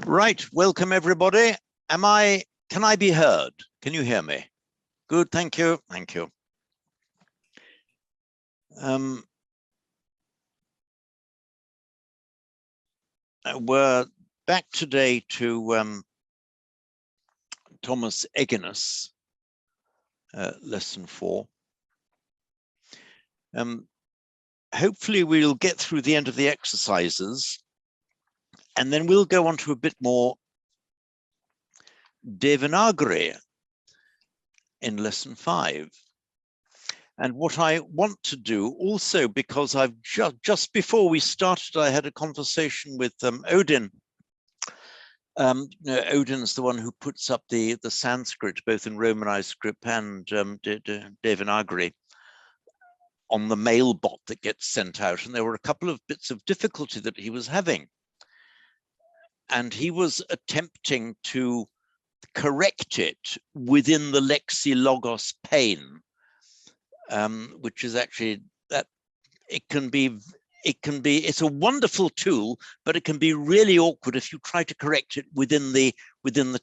Right, welcome everybody. Can I be heard? Can you hear me? Good, thank you, thank you. We're back today to Thomas Eginus, lesson 4. Hopefully we'll get through the end of the exercises and then we'll go on to a bit more Devanagari in lesson 5. And what I want to do also, because I've just before we started, I had a conversation with Odin. Odin's the one who puts up the Sanskrit, both in Romanized script and Devanagari, on the mail bot that gets sent out. And there were a couple of bits of difficulty that he was having. And he was attempting to correct it within the Dyslexia Logos pane, which is actually that it's a wonderful tool, but it can be really awkward if you try to correct it within the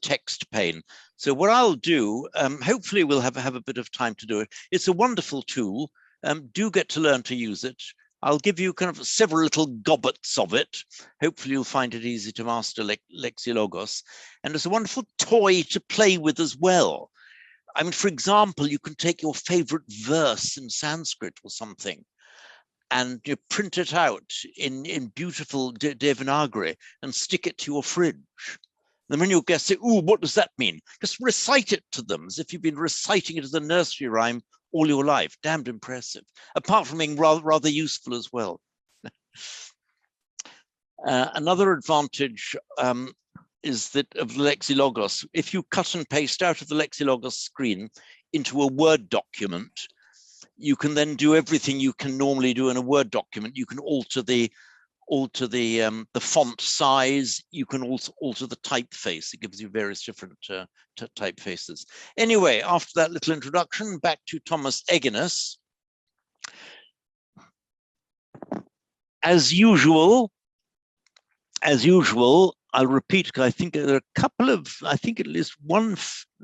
text pane. So what I'll do, hopefully we'll have a bit of time to do it. It's a wonderful tool. Do get to learn to use it. I'll give you kind of several little gobbets of it. Hopefully you'll find it easy to master Dyslexia Logos. And it's a wonderful toy to play with as well. I mean, for example, you can take your favorite verse in Sanskrit or something and you print it out in beautiful Devanagari and stick it to your fridge. And when your guests say, "Ooh, what does that mean?" Just recite it to them as if you've been reciting it as a nursery rhyme all your life. Damned impressive, apart from being rather useful as well. Another advantage is that of Dyslexia Logos, if you cut and paste out of the Dyslexia Logos screen into a Word document, you can then do everything you can normally do in a Word document. You can alter the font size. You can also alter the typeface. It gives you various different typefaces. Anyway, after that little introduction, back to Thomas Eginus. As usual, I'll repeat, because I think there are a couple of, at least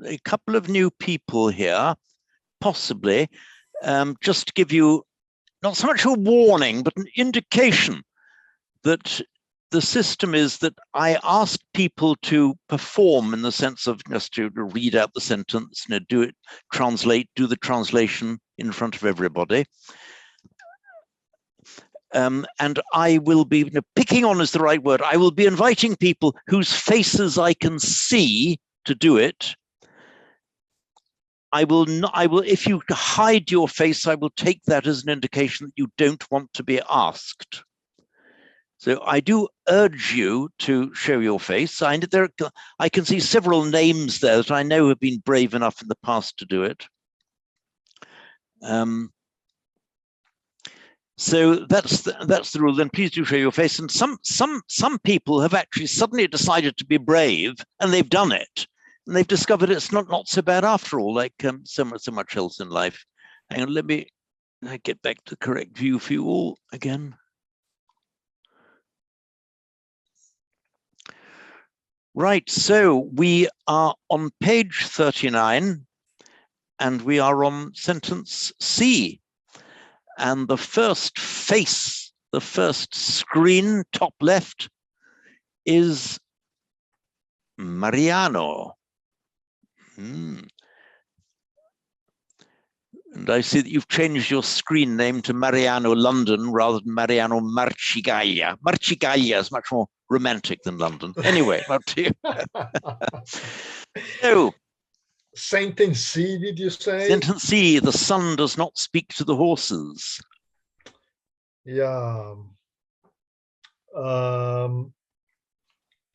a couple of new people here, possibly, just to give you not so much a warning, but an indication that the system is that I ask people to perform in the sense of just to read out the sentence, do the translation in front of everybody. And I will be, picking on is the right word, I will be inviting people whose faces I can see to do it. If you hide your face, I will take that as an indication that you don't want to be asked. So I do urge you to show your face. I can see several names there that I know have been brave enough in the past to do it. So that's the rule. Then please do show your face. And some people have actually suddenly decided to be brave, and they've done it, and they've discovered it's not so bad after all. Like so much else in life. Hang on, let me get back to the correct view for you all again. Right, so we are on page 39, and we are on sentence C. And the first face, the first screen, top left, is Mariano. And I see that you've changed your screen name to Mariano London rather than Mariano Marcigaglia. Marcigaglia is much more romantic than London. Anyway, up to you. So, sentence C, did you say? Sentence C, the sun does not speak to the horses. Yeah.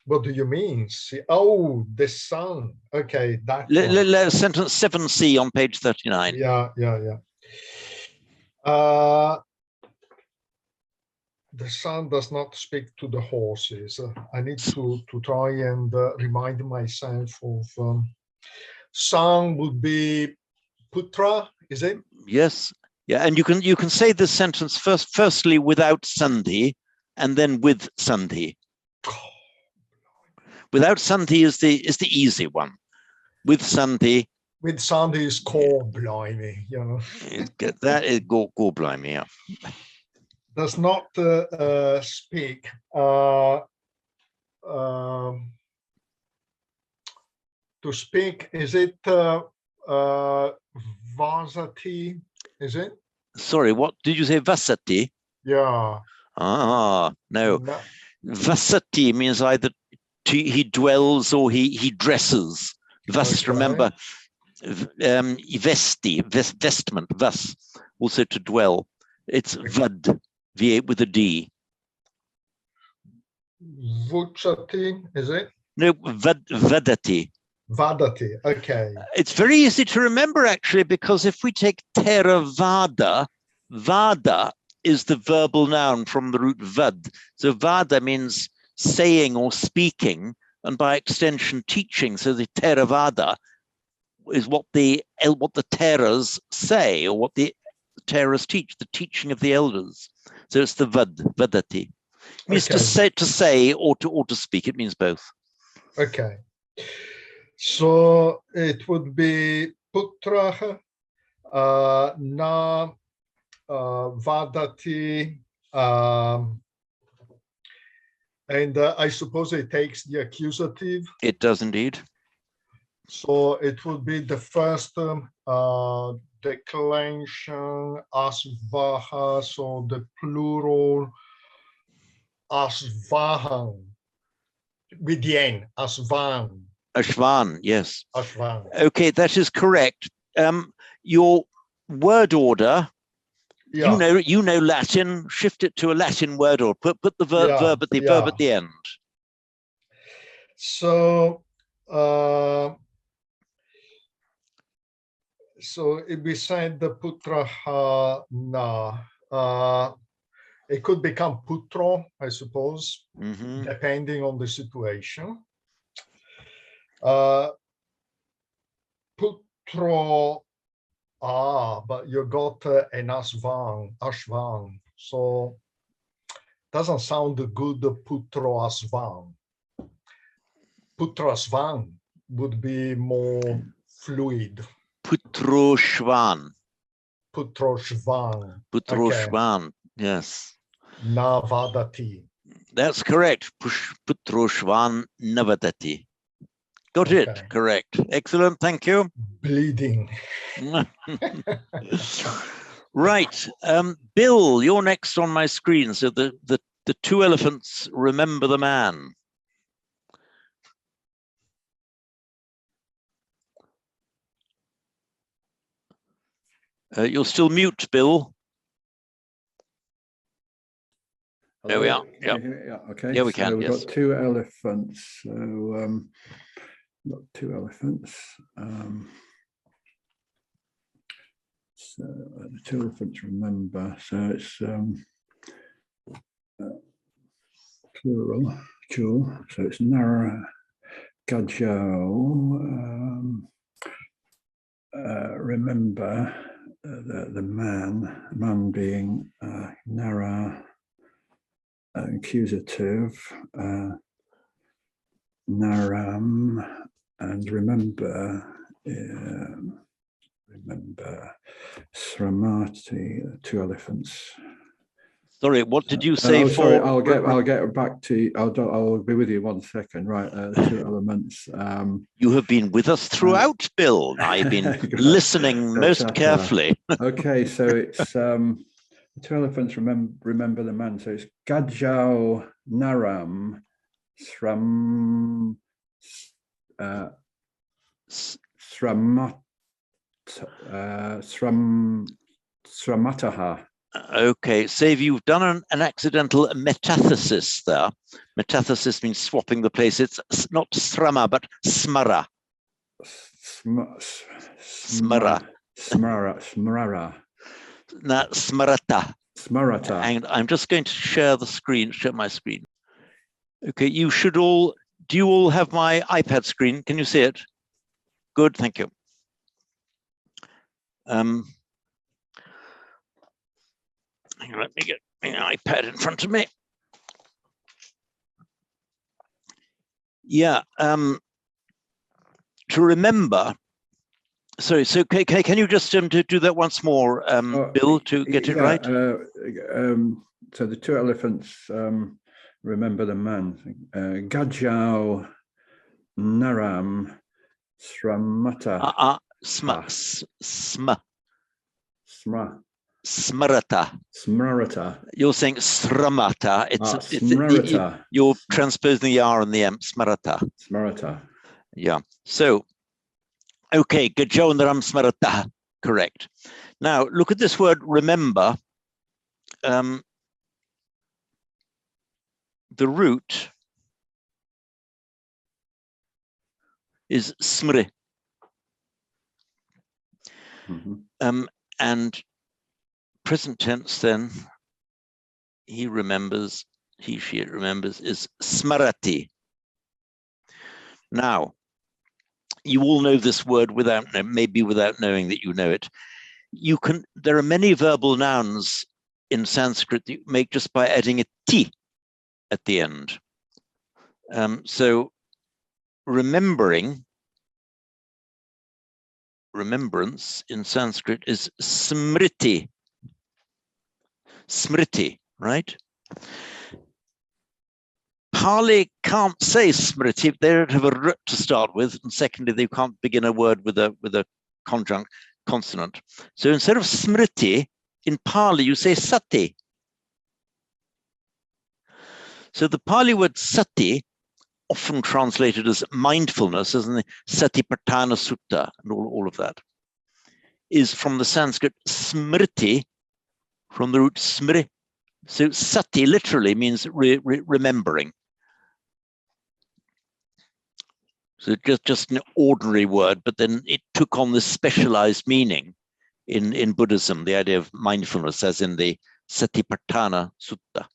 What do you mean? See, oh, the sun. Okay, that sentence 7C on page 39. Yeah. The sun does not speak to the horses. I need to try and remind myself of sun would be putra, is it? Yes. Yeah, and you can say this sentence firstly without sandhi and then with sandhi. Without Sandhi is the easy one. With Sandhi. With Sandhi is called blimey, you know. That is go blimey, yeah. Does not speak. To speak, is it vasati? Is it? Sorry, what did you say? Vasati? Yeah. Ah, no. Vasati means either he dwells or he dresses. Vas, okay. Remember, vesti, vestment, vas, also to dwell. It's vad, with a D. Vuchati, is it? No, vadati. Vadati, okay. It's very easy to remember, actually, because if we take Theravada, vada is the verbal noun from the root vad. So vada means saying or speaking, and by extension, teaching. So the Theravada is what the Theras say, or what the Theras teach, the teaching of the elders. So it's the vadati. It means okay. to say or to speak. It means both. Okay. So it would be putra na vadati, and I suppose it takes the accusative. It does indeed. So it would be the first declension asvaha, so the plural asvahan with the n, asvan. Ashvan, yes. Ashvan. Okay, that is correct. Your word order, yeah. you know Latin. Shift it to a Latin word order. Put the verb at the verb at the end. So, so if we said the putra na, it could become putro, I suppose, depending on the situation. Putro, but you got an ashvan, so doesn't sound good. Putro asvan. Putro asvan would be more fluid. Putroshvan. Putroshvan. Putroshvan, okay. Yes. Navadati. That's correct. Putroshvan navadati. Got okay. It. Correct. Excellent. Thank you. Bleeding. Right. Bill, you're next on my screen. So the two elephants remember the man. You're still mute, Bill. Hello. There we are. Yeah. Okay. Yeah, we can. So we've yes. got two elephants. So got two elephants. So the two elephants remember. So it's plural. So it's Nara Gajo. Remember the man being Nara. Accusative, naram, and remember, sramati, two elephants. Sorry, what did you say? Sorry, I'll get back to you. I'll be with you 1 second. Right, two elements. You have been with us throughout, Bill. I've been listening most carefully. Okay, so it's. Two elephants remember the man. So it's Gajau Naram Sramataha. Okay, Save, you've done an accidental metathesis there. Metathesis means swapping the place. It's not srama, but smara. Smara. Smarata. Smarata. And I'm just going to share my screen. Okay, you should all, do you all have my iPad screen? Can you see it? Good, thank you. Let me get my iPad in front of me. Yeah. To remember. Sorry. So can you just do that once more, Bill, to get it right? So the two elephants remember the man. Gajau Naram Sramata. Smrata. You're saying sramata. Smrata. You're transposing the R and the M. Smrata. Smrata. Yeah. So, okay, Gajau Naram Smrata. Correct. Now look at this word remember. The root is smri. And present tense then, he remembers, he, she, it remembers, is smarati. Now, you all know this word without, maybe without knowing that you know it. You can, there are many verbal nouns in Sanskrit that you make just by adding a ti at the end. So remembering, remembrance in Sanskrit is smriti. Smriti, right? Pali can't say smriti. They don't have a root to start with, and secondly, they can't begin a word with a conjunct consonant. So instead of smriti, in Pali you say sati. So the Pali word sati, often translated as mindfulness, as in the Satipatthana Sutta and all of that, is from the Sanskrit smriti, from the root smri. So sati literally means remembering. So just an ordinary word, but then it took on this specialized meaning in Buddhism, the idea of mindfulness, as in the Satipatthana Sutta.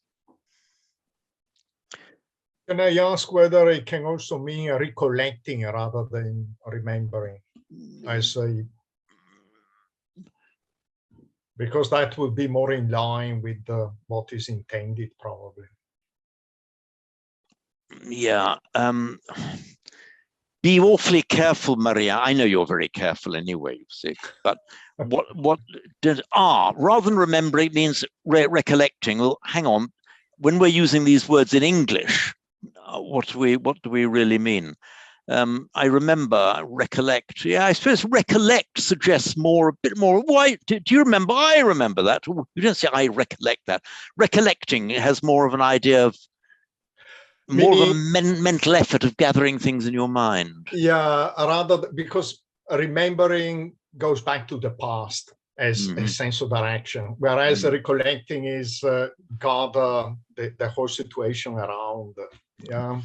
Can I ask whether it can also mean recollecting rather than remembering? I say, because that would be more in line with what is intended, probably. Yeah. Be awfully careful, Maria. I know you're very careful anyway, you see. But what does rather than remembering means recollecting? Well, hang on. When we're using these words in English, what do we really mean? I remember, recollect. Yeah, I suppose recollect suggests a bit more. Why do you remember? I remember that. You don't say I recollect that. Recollecting has more of an idea of more of a mental effort of gathering things in your mind. Yeah, because remembering goes back to the past as a sense of direction, whereas recollecting is gather the whole situation around. Yeah.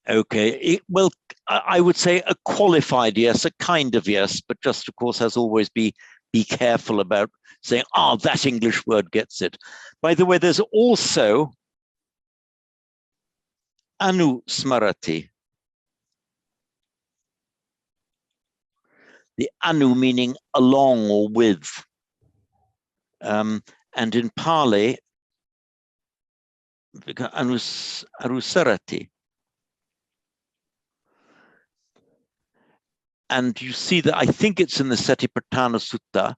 Okay. Well, I would say a qualified yes, a kind of yes, but just, of course, as always, be careful about saying, that English word gets it. By the way, there's also anusmarati. The anu meaning along or with. And in Pali, anusarati. And you see that, I think it's in the Satipatthana Sutta,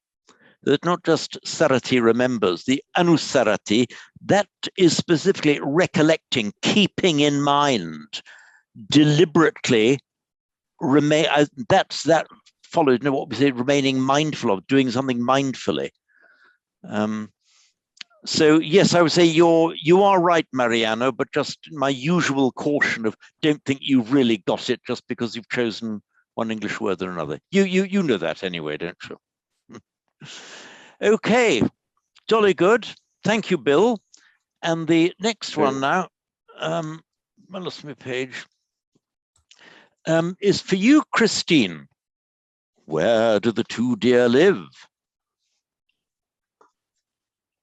that not just sarati remembers, the anusarati, that is specifically recollecting, keeping in mind, deliberately that follows what we say, remaining mindful of, doing something mindfully. So yes, I would say you are right, Mariano, but just my usual caution of don't think you've really got it just because you've chosen one English word or another. You know that anyway, don't you? Okay, jolly good. Thank you, Bill. And the next one now, I lost my page, is for you, Christine. Where do the two deer live?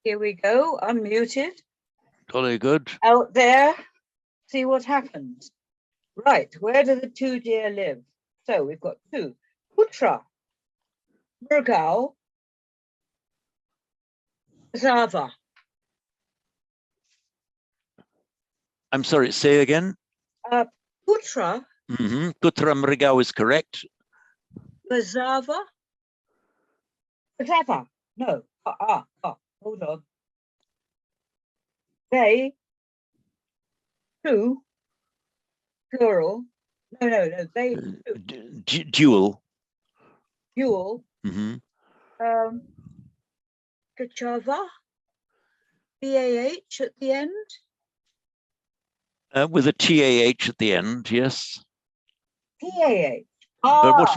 Here we go, unmuted. Jolly good. Out there, see what happens. Right, where do the two deer live? So we've got two. Putra, Murgal, Zava. I'm sorry, say again. Putra, Putra Mrigao is correct. Vazava, no, hold on. They, two, plural, no, they, Dual. dual, Mm-hmm. Kachava, BAH at the end. With a TAH at the end, yes. TAH. But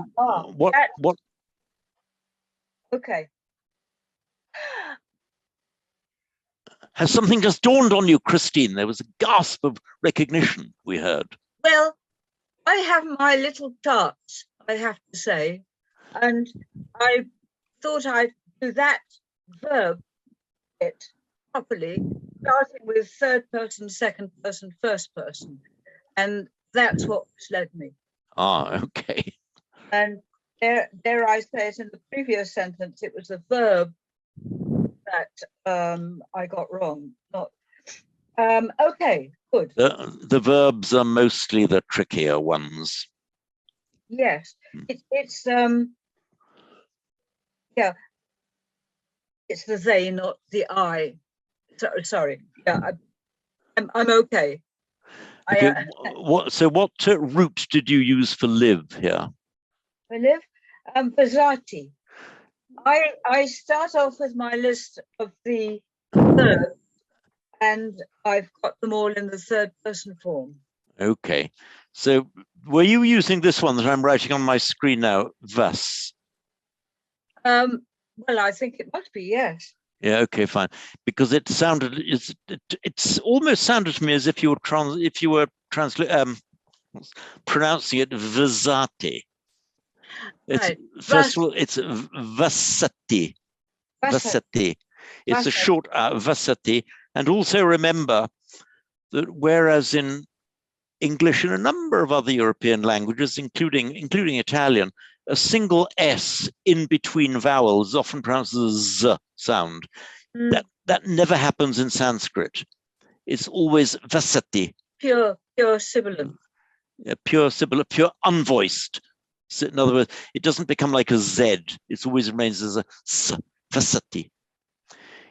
what? Okay. Has something just dawned on you, Christine? There was a gasp of recognition we heard. Well, I have my little charts, I have to say, and I thought I'd do that verb bit properly, starting with third person, second person, first person. And that's what led me. Ah, okay. And dare I say it, in the previous sentence, it was the verb that I got wrong. Not okay, good. The verbs are mostly the trickier ones. Yes, it's yeah, it's the they, not the I. Sorry, yeah, I'm okay. Okay, what root did you use for live here? I live Bazati. I start off with my list of the verbs, and I've got them all in the third person form. Okay, so were you using this one that I'm writing on my screen now, vas? Well, I think it must be, yes. Yeah, okay, fine. Because it sounded, it's almost sounded to me as if you were pronouncing it vasati. It's Right. first of all, it's vasati. Vasati. It's a short vasati. And also remember that whereas in English and a number of other European languages, including Italian, a single S in between vowels is often pronounced as Z sound. That never happens in Sanskrit. It's always vasati. Pure sibilant. Yeah, pure sibilant, pure unvoiced. So in other words, it doesn't become like a Z. It always remains as a S, vasati.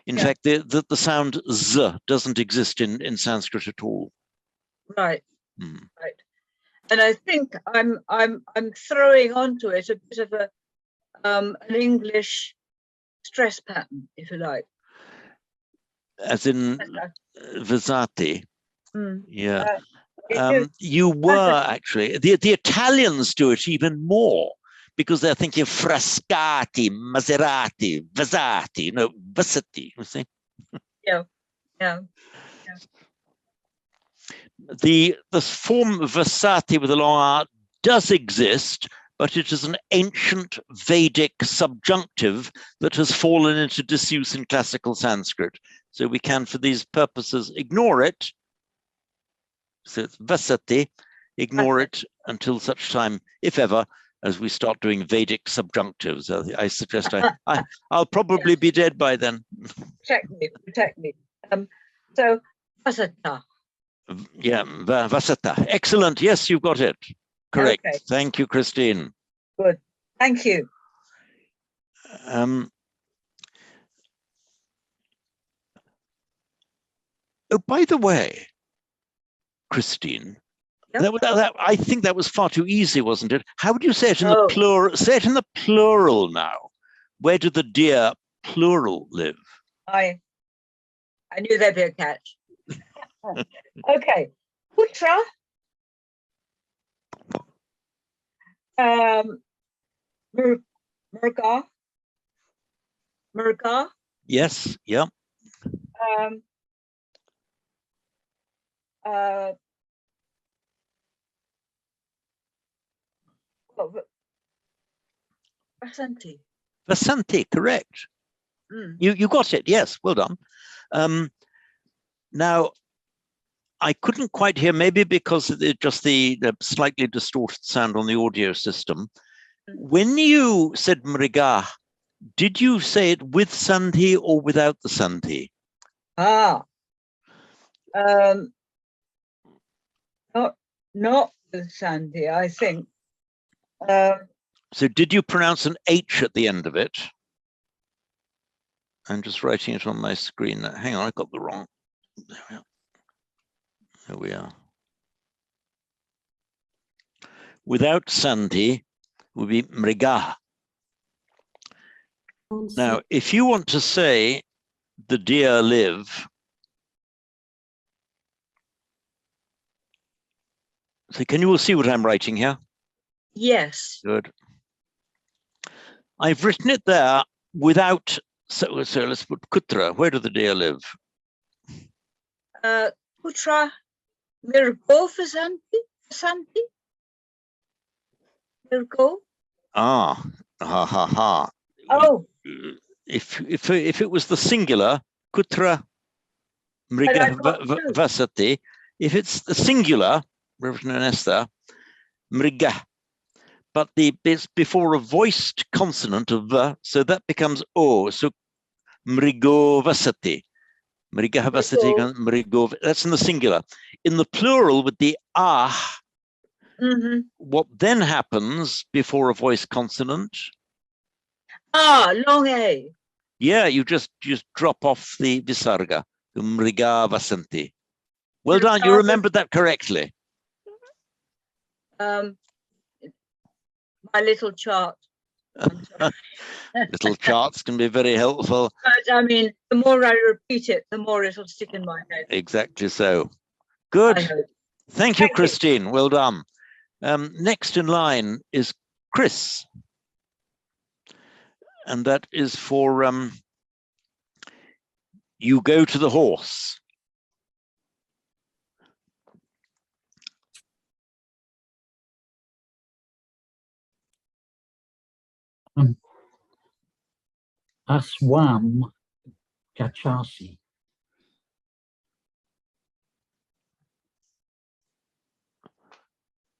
In fact, the sound Z doesn't exist in Sanskrit at all. Right. Right. And I think I'm throwing onto it a bit of a an English stress pattern, if you like. As in vasati. Yeah. You Vasati. were actually, the Italians do it even more because they're thinking Frascati, Maserati, Vasati, vasati, you see? Yeah. The form Vasati with a long R does exist, but it is an ancient Vedic subjunctive that has fallen into disuse in classical Sanskrit. So we can, for these purposes, ignore it. So it's Vasati, ignore it until such time, if ever, as we start doing Vedic subjunctives. I suggest I'll probably be dead by then. Protect me. So Vasata. Yeah, Vasata. Excellent. Yes, you've got it. Correct. Okay. Thank you, Christine. Good. Thank you. Oh, by the way, Christine, I think that was far too easy, wasn't it? How would you say it in the plural? Say it in the plural now. Where do the deer plural live? I knew there'd be a catch. Okay, Putra. Murga. Yes. Yeah. Vasanti. Vasanti, correct. You got it. Yes, well done. Now, I couldn't quite hear, maybe because of just the slightly distorted sound on the audio system. When you said mriga, did you say it with sandhi or without the sandhi? not with Sandy, I think. So did you pronounce an H at the end of it? I'm just writing it on my screen. Hang on, I got the wrong. There we are. There we are. Without Sandy would be mriga. Now, if you want to say the deer live, so can you all see what I'm writing here? Yes. Good. I've written it there without, so let's put kutra. Where do the deer live? Putra Mirgo for Sandy? Mirgo? Ah, ha ha ha. Oh. If it was the singular, kutra mriga vasati. If it's the singular, written in Esther, mriga. But it's before a voiced consonant of va, so that becomes o. So mrigo vasati. Mriga vasati, mrigo. That's in the singular. In the plural with the ah, what then happens before a voiced consonant? Ah, long A. Yeah, you just drop off the visarga. Mriga vasanti. Well done, you remembered that correctly. My little chart. Little charts can be very helpful. But I mean, the more I repeat it, the more it'll stick in my head. Exactly so. Good. Thank you, Christine. Well done. Next in line is Chris. And that is for you go to the horse. Aswam Gachasi.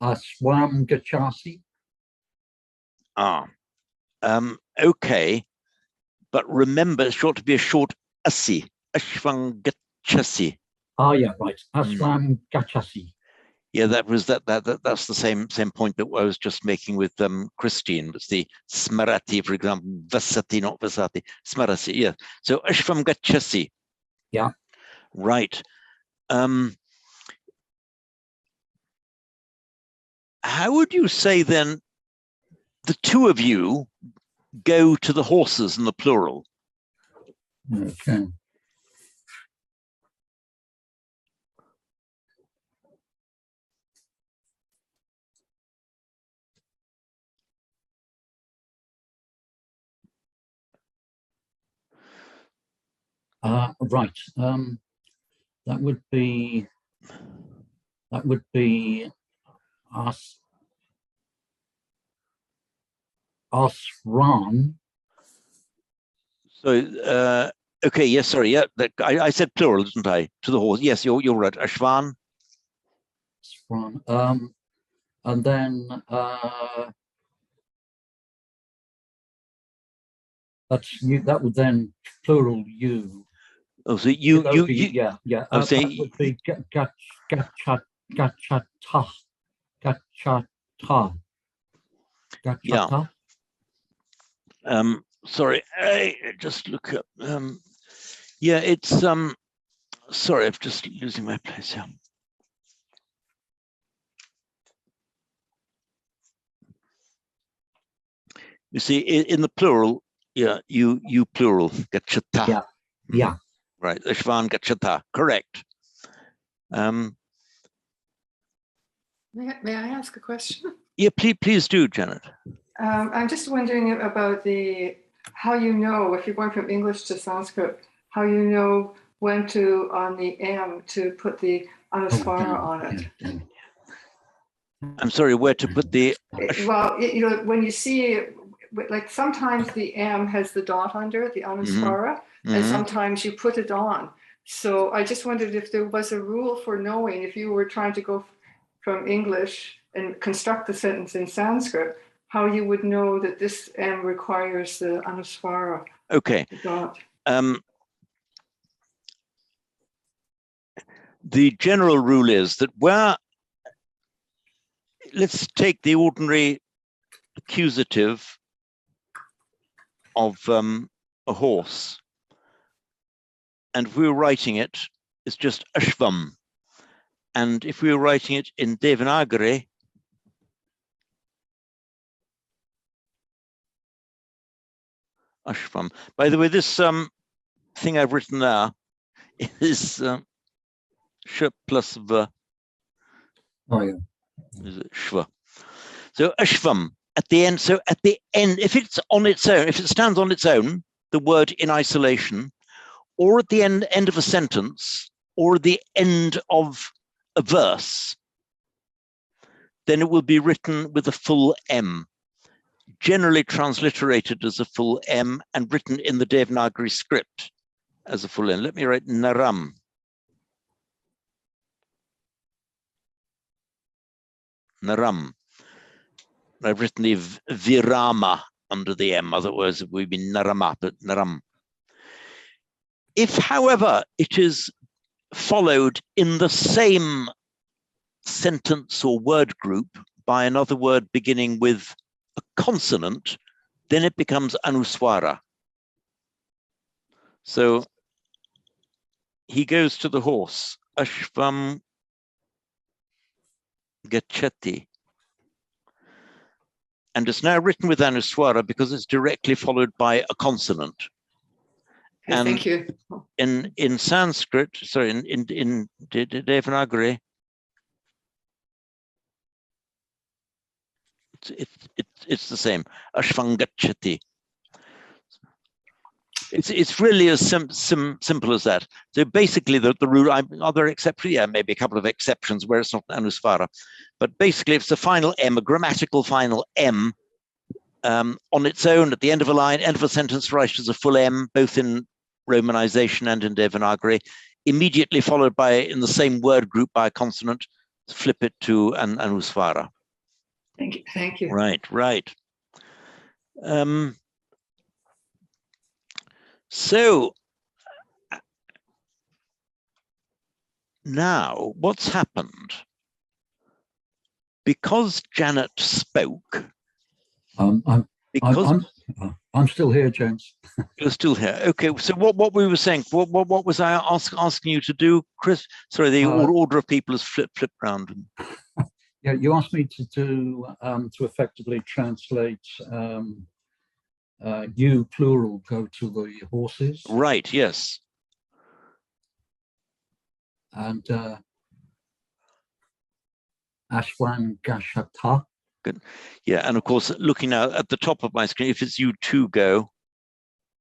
Aswam Gachasi. Ah, okay. But remember, it's got to be a short asi. Ashvangachasi. Oh yeah, right. Aswam Gachasi. Yeah, that's the same point that I was just making with Christine. It's the smarati, for example, vasati, not vasati, smarati. Yeah. So ashvam gachasi. Yeah. Right. How would you say then the two of you go to the horses in the plural? Okay. Right. That would be Asran. So okay, yes, sorry, yeah, I said plural, didn't I? To the horse. Yes, you're right. Ashvan. Asran. And then that's you. That would then plural you. Oh, so you. Yeah. I'm saying that would be gachata. Yeah. Sorry, I just look up. Yeah, it's sorry, I'm just losing my place here. You see, in the plural, yeah, you plural, gachata. Yeah. Right, Ashvan gachata, correct. May I ask a question? Yeah, please do, Janet. I'm just wondering about how you know, if you're going from English to Sanskrit, how you know when to, on the M, to put the anusvara on it. I'm sorry, where to put the... Well, when you see, like sometimes the M has the dot under it, the anusvara, and sometimes you put it on. So I just wondered if there was a rule for knowing, if you were trying to go from English and construct the sentence in Sanskrit, how you would know that this M requires the anusvara. Okay. Dot. The general rule is that where let's take the ordinary accusative of a horse. And if we were writing it, it's just Ashvam. And if we were writing it in Devanagari, Ashvam. By the way, this thing I've written now is sh plus v. Oh, yeah. Is it shva? So Ashvam at the end. So at the end, if it's on its own, if it stands on its own, the word in isolation, or at the end of a sentence, or the end of a verse, then it will be written with a full M, generally transliterated as a full M and written in the Devanagari script as a full M. Let me write Naram. Naram. I've written the Virama under the M, otherwise it would be Narama, but Naram. If, however, it is followed in the same sentence or word group by another word beginning with a consonant, then it becomes Anuswara. So he goes to the horse, Ashvam Gachati. And it's now written with Anuswara because it's directly followed by a consonant. Okay, And thank you. in Sanskrit, sorry, in Devanagari, it's the same. Ashvangachati. It's really as simple as that. So basically, the rule. Are there exceptions? Yeah, maybe a couple of exceptions where it's not Anusvara, but basically, it's a final M, a grammatical final M, on its own at the end of a line, end of a sentence, right as a full M, both in Romanization and in Devanagari, immediately followed by, in the same word group, by a consonant. Flip it to an Anusvara. Thank you. Thank you. Right. So now what's happened? Because Janet spoke. I'm still here, James. You're still here. Okay. So what we were saying? What was I asking you to do, Chris? Sorry, the order of people has flipped round. Yeah, you asked me to do to effectively translate you plural go to the horses. Right. Yes. And Ashwan Gashata. Good. Yeah, and of course, looking now at the top of my screen, if it's you two go,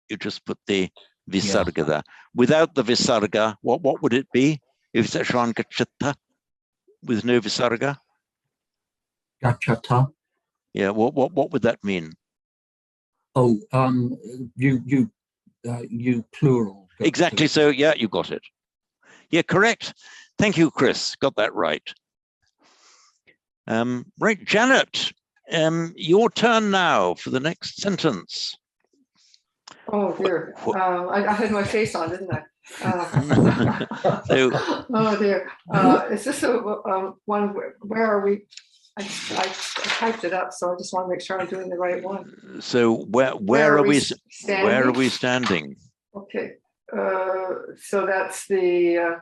you just put the visarga there. Without the visarga, what would it be? If it's Ashwan Gachata with no visarga? Gachata. Yeah. What would that mean? Oh, you plural. Exactly. So yeah, you got it. Yeah, correct. Thank you, Chris. Got that right. Right, Janet, your turn now for the next sentence. Oh dear. I had my face on, didn't I? So, oh dear. Is this a one? Where are we? I typed it up, so I just want to make sure I'm doing the right one. So where are we standing? Where are we standing? Okay. So that's the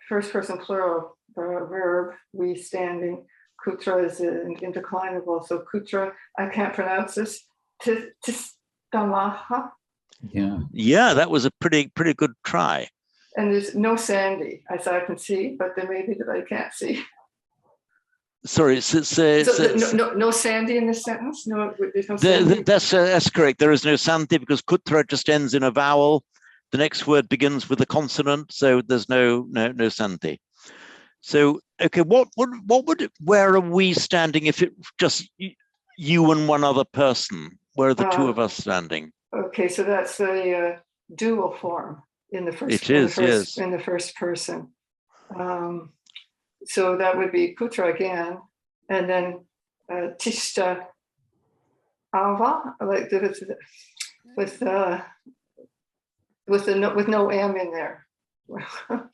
first person plural verb. We standing. Kutra is indeclinable. So kutra, I can't pronounce this. Tistamaha. Yeah, that was a pretty good try. And there's no Sandy, as I can see, but there may be that I can't see. Sorry, no Sandy in this sentence. No, there's no Sandy. That's correct. There is no Sandy because kutra just ends in a vowel. The next word begins with a consonant, so there's no Sandy. So okay, where are we standing if it just you and one other person? Where are the two of us standing? Okay, so that's the dual form in the first. Yes. In the first person. So that would be kutra again, and then tishta ava, like with no M in there.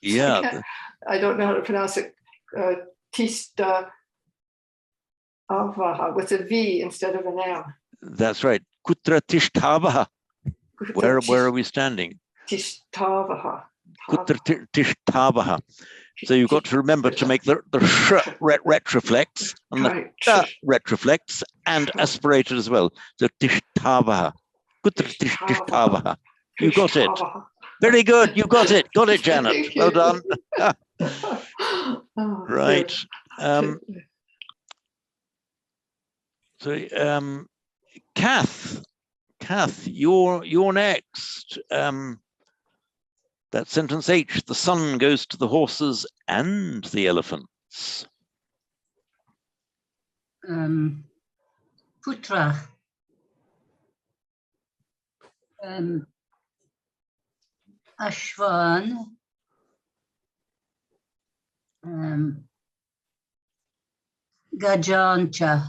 Yeah. I don't know how to pronounce it. Tista Avaha with a V instead of an M. That's right. Kutra tishtavaha. Where are we standing? Tishtavaha. Kutra tishtavaha. So you've got to remember to make the sh retroflex and the ta retroflex and aspirated as well. So tishtavaha. Kutra tishtavaha. You got it. Very good. You got it. Got it, Janet. Well done. Right. So Kath, you're next. That sentence H, the sun goes to the horses and the elephants. Putra. Ashwan. Gajancha.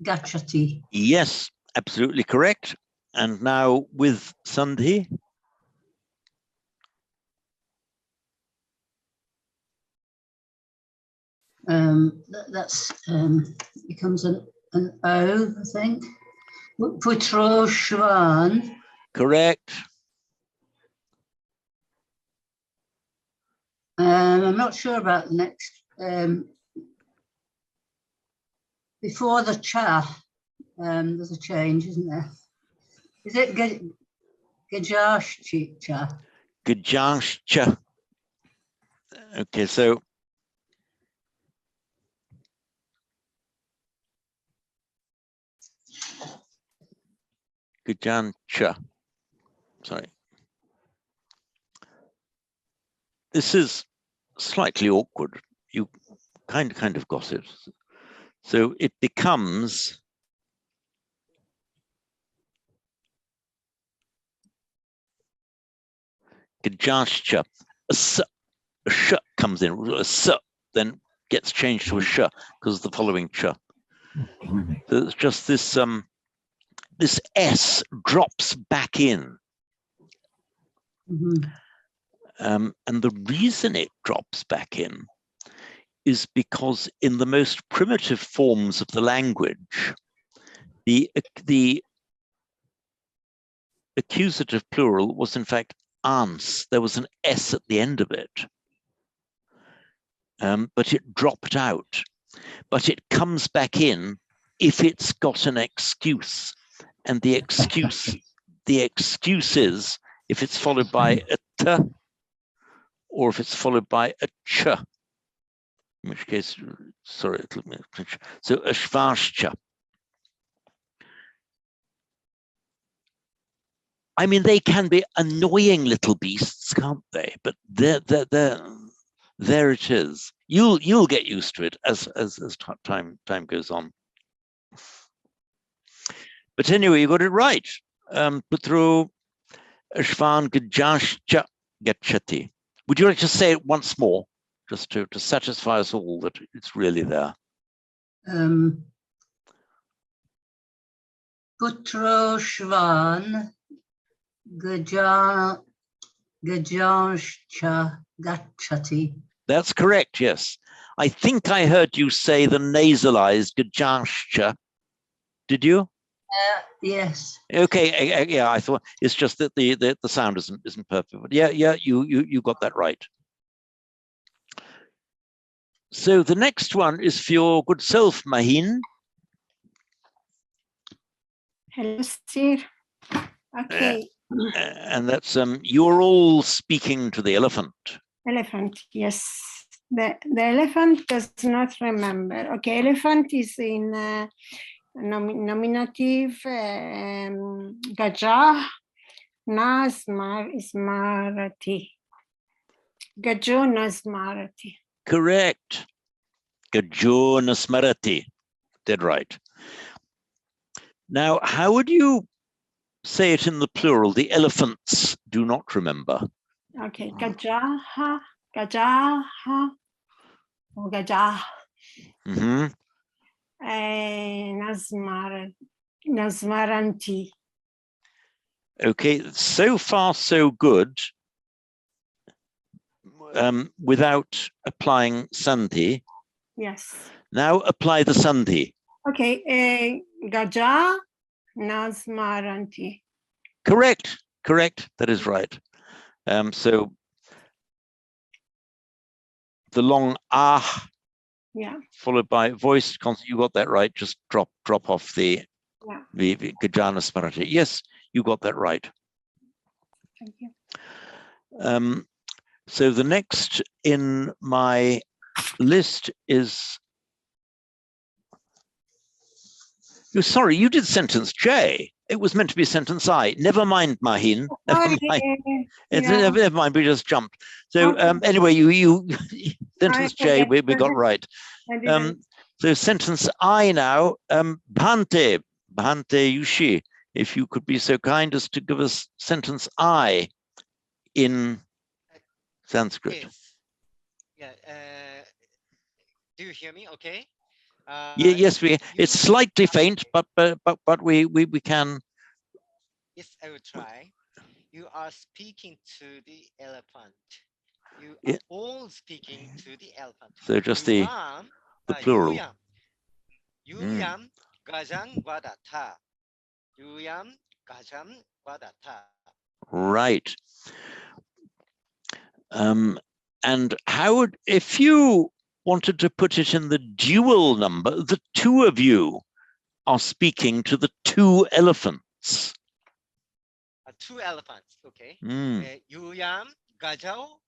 Gachati. Yes, absolutely correct. And now with Sandhi. That's becomes an O, I think. Putro Shwan. Correct. I'm not sure about the next. Before the cha, there's a change, isn't there? Is it Gajashcha? Gajashcha. Okay, so Gajancha. Sorry. This is slightly awkward. You kind of got it. So it becomes Gajashcha. A sh comes in. A s then gets changed to a sh because of the following ch. So it's just this this s drops back in. Mm-hmm. And the reason it drops back in is because in the most primitive forms of the language, the accusative plural was in fact ans. There was an s at the end of it, but it dropped out. But it comes back in if it's got an excuse, and the excuse is if it's followed by a t or if it's followed by a ch. In which case, sorry, so a shvashcha. I mean, they can be annoying little beasts, can't they? But there it is. You'll get used to it as time goes on. But anyway, you got it right. Putru Ashvan Gajashcha Gachati. Would you like to say it once more, just to satisfy us all that it's really there? Putro Shvan Gajanshcha Gachati. That's correct, yes. I think I heard you say the nasalized Gajanshcha. Did you? Yes. Okay, yeah, I thought it's just that the sound isn't perfect. But yeah, you got that right. So the next one is for your good self, Mahin. Hello, sir. Okay. And that's you're all speaking to the elephant. Elephant, yes. The elephant does not remember. Okay, elephant is in nominative. Gajah, Nasmar is Marati. Gajo Nasmarati. Correct. Gajo Nasmarati. Dead right. Now, how would you say it in the plural? The elephants do not remember. Okay, Gajaha, Gajaha, or Gajah. Mm-hmm. Nasmaranti. Okay, so far so good. Without applying Sandhi. Yes. Now apply the sandhi. Okay, gaja nasmaranti. Correct, correct. That is right. So the long ah, Yeah. followed by voiced consonant. You got that right. Just drop off the Yeah. the gajana smarati. Yes, you got that right. Thank you. So the next in my list is. Sorry, you did sentence J. It was meant to be sentence I. Never mind, Mahin. Never mind. Never mind. We just jumped. So anyway, you sentence J we got right. So sentence I now. Bhante Yushi. If you could be so kind as to give us sentence I in Sanskrit. Yes. Yeah. Do you hear me? Okay. Yes, it's slightly faint, but we can. Yes, I will try. You are speaking to the elephant. You are all speaking to the elephant. So just the plural. Yuyam gajang vadata. Yuyam gajam vadata. Right. And Howard, if you wanted to put it in the dual number, the two of you are speaking to the two elephants. Two elephants, okay. Yuyam gajao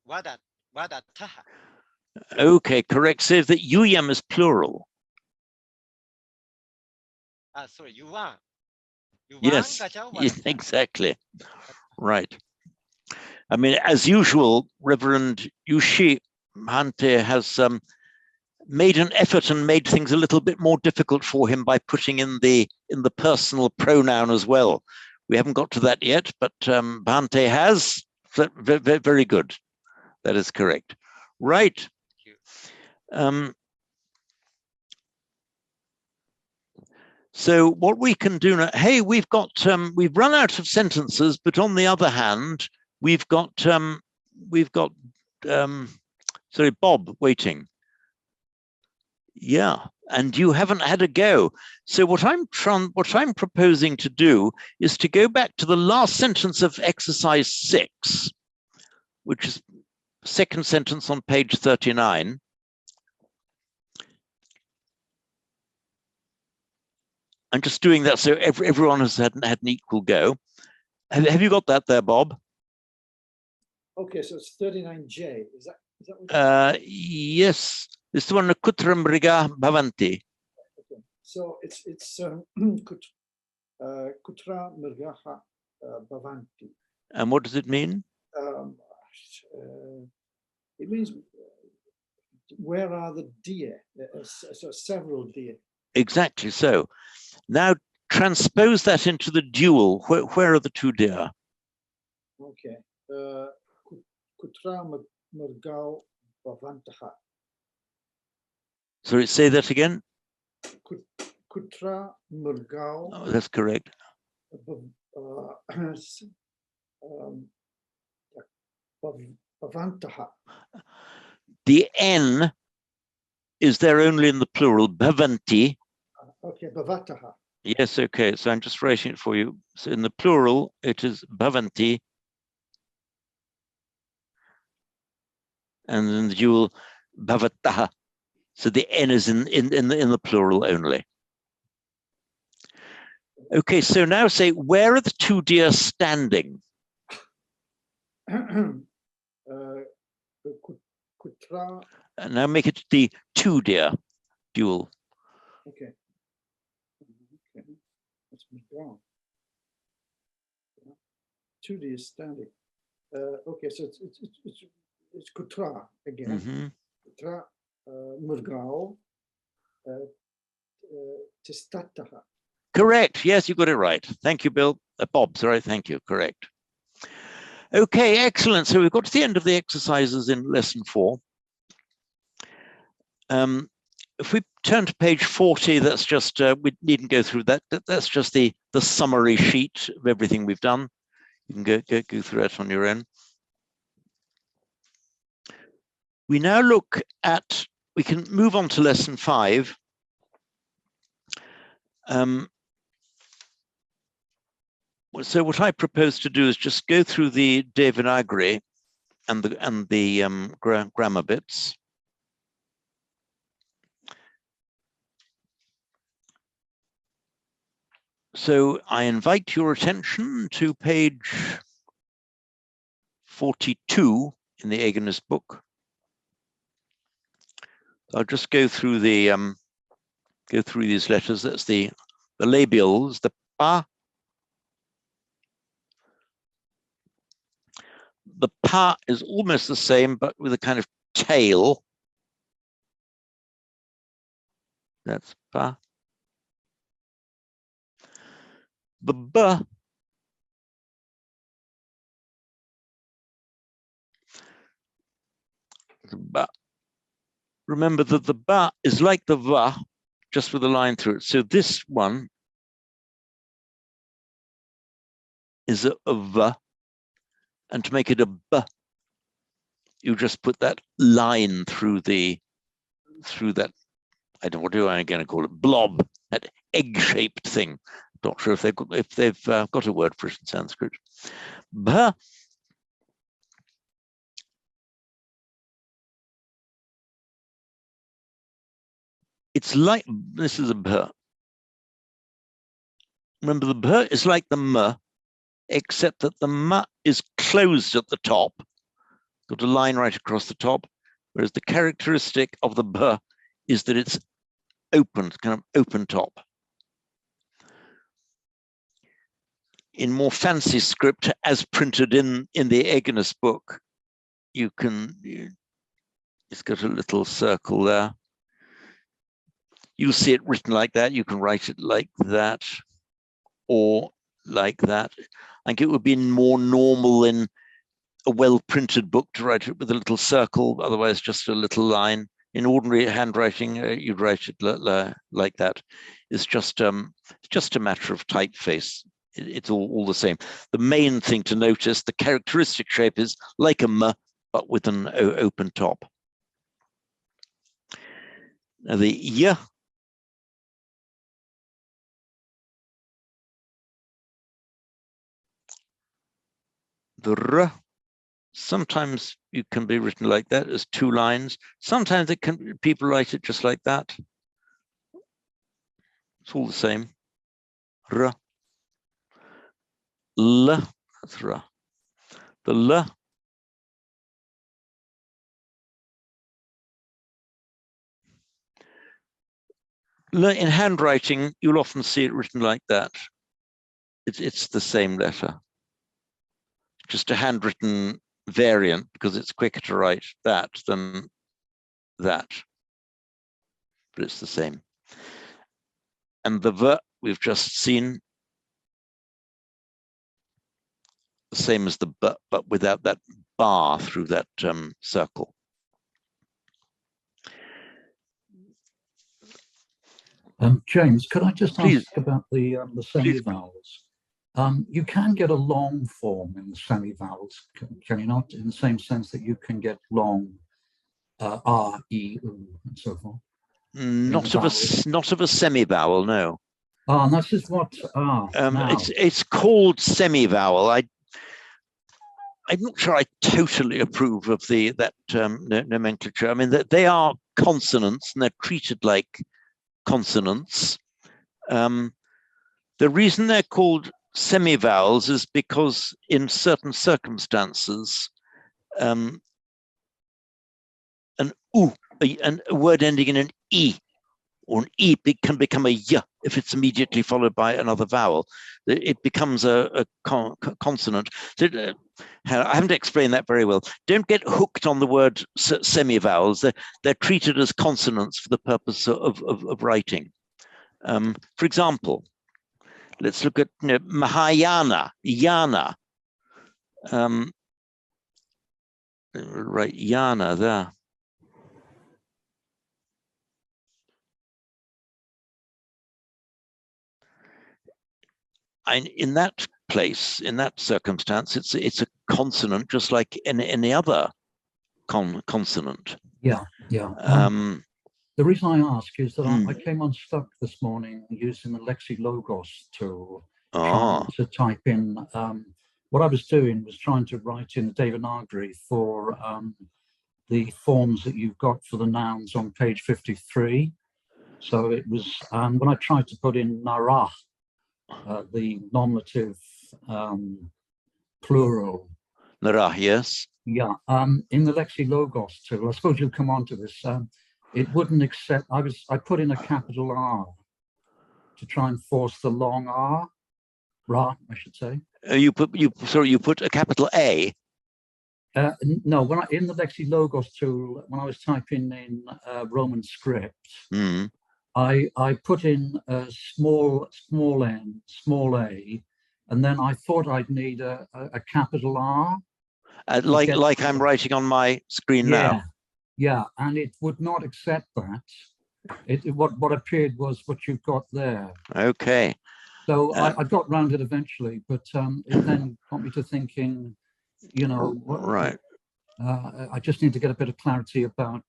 vadata. Okay, correct. Say that yuyam is plural. Sorry, yuan. Yes, yes, exactly. Right. I mean, as usual, Reverend Yushi Hante has made an effort and made things a little bit more difficult for him by putting in the personal pronoun as well. We haven't got to that yet, but Bhante has. Very good. That is correct. Right. So what we can do now, hey, we've run out of sentences, but on the other hand, we've got sorry, Bob waiting. Yeah, and you haven't had a go. So what I'm proposing to do is to go back to the last sentence of exercise 6, which is second sentence on page 39. I'm just doing that so everyone has had an equal go. Have you got that there, Bob? Okay, so it's 39J. Is that what yes. This is the one kutra mriga bhavanti. Okay. So it's kutra mrigaha bhavanti. And what does it mean? It means where are the deer? So several deer. Exactly so. Now transpose that into the dual. Where are the two deer? Okay. Kutra mrgao bhavantaha. Sorry, say that again. Kutra mrgao. Oh, that's correct. Bhavantaha. The N is there only in the plural, bhavanti. Okay, bhavataha. Yes, okay. So I'm just writing it for you. So in the plural, it is bhavanti. And in the dual, bhavataha. So the N is in the plural only. Okay, so now say, where are the two deer standing? Kutra. And now make it the two deer dual. Okay. Okay. That's wrong. Two deer standing. Okay, so it's kutra again. Kutra murgao testataha. Correct. Yes, you got it right. Thank you, Bill. Bob, sorry. Thank you. Correct. Okay, excellent. So we've got to the end of the exercises in lesson 4. If we turn to page 40, that's just, we needn't go through that. That's just the summary sheet of everything we've done. You can go through that on your own. We now look at, we can move on to lesson 5. So what I propose to do is just go through the Devanagari and the grammar bits. So I invite your attention to page 42 in the Agonist book. I'll just go through the these letters. That's the labials, the pa. The pa is almost the same, but with a kind of tail. That's pa. The b. The ba. Remember that the ba is like the va, just with a line through it. So this one is a va, and to make it a b, you just put that line through that. I don't know, what am I going to call it? Blob, that egg-shaped thing. Not sure if they've got a word for it in Sanskrit. Bha. It's like, this is a bha. Remember, the bha is like the ma, except that the ma is closed at the top, got a line right across the top, whereas the characteristic of the bha is that it's open, kind of open top. In more fancy script, as printed in the Agonist book, it's got a little circle there. You'll see it written like that. You can write it like that or like that. I think it would be more normal in a well-printed book to write it with a little circle, otherwise just a little line. In ordinary handwriting, you'd write it like that. It's just a matter of typeface. It's all the same. The main thing to notice, the characteristic shape is like a m, but with an open top. Now the y, the r, sometimes you can be written like that as 2 lines. Sometimes people write it just like that. It's all the same. R. L, that's ra. The l. In handwriting, you'll often see it written like that. It's the same letter. Just a handwritten variant, because it's quicker to write that than that. But it's the same. And the v we've just seen, the same as the b, but without that bar through that circle. James, could I just Please. ask about the semi-vowels? You can get a long form in the semi-vowels, can you not? In the same sense that you can get long R, E, U, and so forth. Not of a semi-vowel, no. Oh, and this is what it's called semi-vowel. I'm not sure I totally approve of that nomenclature. I mean, they are consonants and they're treated like consonants. The reason they're called semi-vowels is because in certain circumstances, an u, a word ending in an e or an e can become a y if it's immediately followed by another vowel. It becomes a consonant. I haven't explained that very well. Don't get hooked on the word semi-vowels. They're treated as consonants for the purpose of writing. For example, let's look at Mahayana, yana. Write yana there. In that place, in that circumstance, it's a consonant, just like any other consonant. Yeah. The reason I ask is that I came unstuck this morning using the Dyslexia Logos tool, trying to type in. What I was doing was trying to write in the Devanagari for the forms that you've got for the nouns on page 53. So it was, when I tried to put in narah, the nominative plural. Narah, yes. Yeah, in the Dyslexia Logos tool, I suppose you'll come on to this, it wouldn't accept, I put in a capital R to try and force the long R, Ra, I should say. You put a capital A. No, in the Dyslexia Logos tool, when I was typing in Roman script, I put in a small n, small a, and then I thought I'd need a capital R. Like I'm writing on my screen now. Yeah, and it would not accept that. What appeared was what you've got there. Okay. So I got round it eventually, but it then got me to thinking, you know, right. I just need to get a bit of clarity about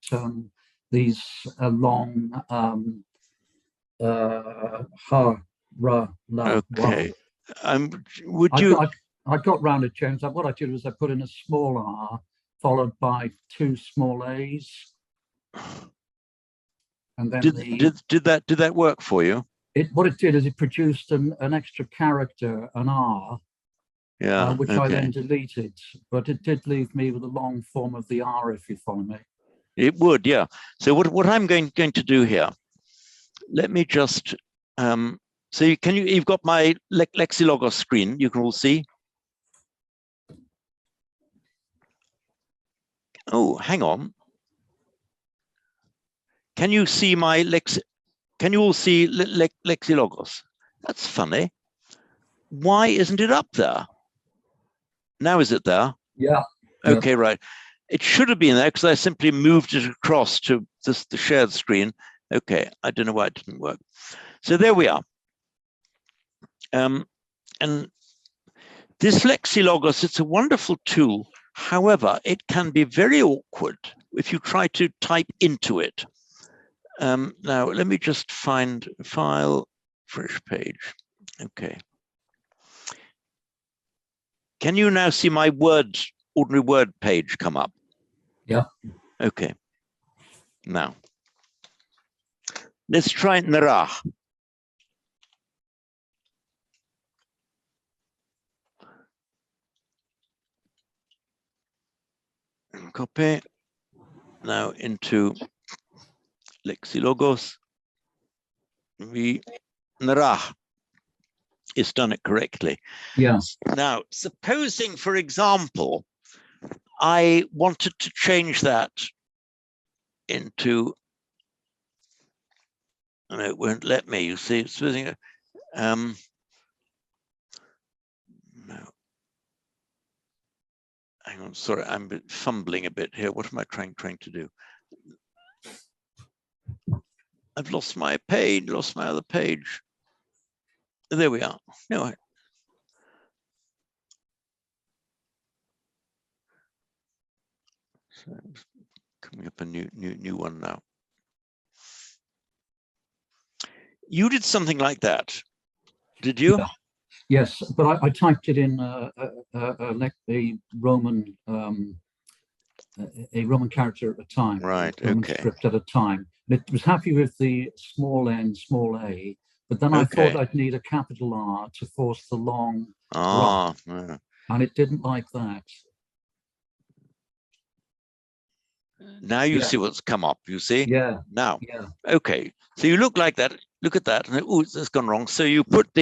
these long ha, ra, la. Okay. Wa. I got round it, James. What I did was I put in a small r followed by 2 small a's, and then did that work for you? What it did is it produced an extra character, an r, which I then deleted, but it did leave me with a long form of the r, if you follow me. It would, yeah. So what I'm going to do here, let me just so you've got my Dyslexia Logos screen, you can all see. Oh, hang on. Can you see my can you all see Dyslexia Logos? That's funny. Why isn't it up there? Now is it there? Yeah. Okay, right. It should have been there because I simply moved it across to the shared screen. Okay, I don't know why it didn't work. So there we are. And Dyslexia Logos, it's a wonderful tool. However, it can be very awkward if you try to type into it. Now, let me just find file, fresh page. Okay. Can you now see my ordinary word page come up? Yeah. Okay. Now, let's try narah. Copy. Now into Dyslexia Logos. Narah. It's done it correctly. Yes. Now, supposing, for example, I wanted to change that into, and it won't let me, you see, supposing, no. Hang on, sorry, I'm fumbling a bit here. What am I trying to do? I've lost my page, lost my other page. There we are. No, so coming up a new one now. You did something like that, did you? Yeah. Yes, but I typed it in a Roman character at a time. Right. Roman okay. Script at a time. It was happy with the small n, small a, but then I thought I'd need a capital R to force the long R, and it didn't like that. Now you see what's come up. You see? Yeah. Now. Yeah. Okay. So you look like that. Look at that. And oh, that's gone wrong. So you put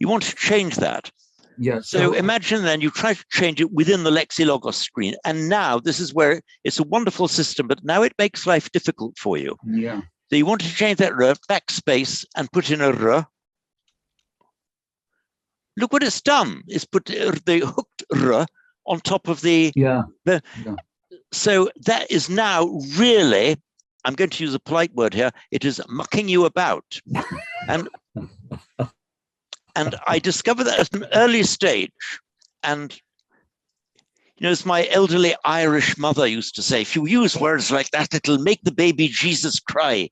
you want to change that. Yes. So imagine then you try to change it within the Dyslexia Logos screen. And now this is where it's a wonderful system, but now it makes life difficult for you. Yeah. So you want to change that r, backspace, and put in a r. Look what it's done. It's put the hooked r on top of the. Yeah. So that is now really, I'm going to use a polite word here, it is mucking you about. And I discovered that at an early stage. And You know, as my elderly Irish mother used to say, if you use words like that, it'll make the baby Jesus cry.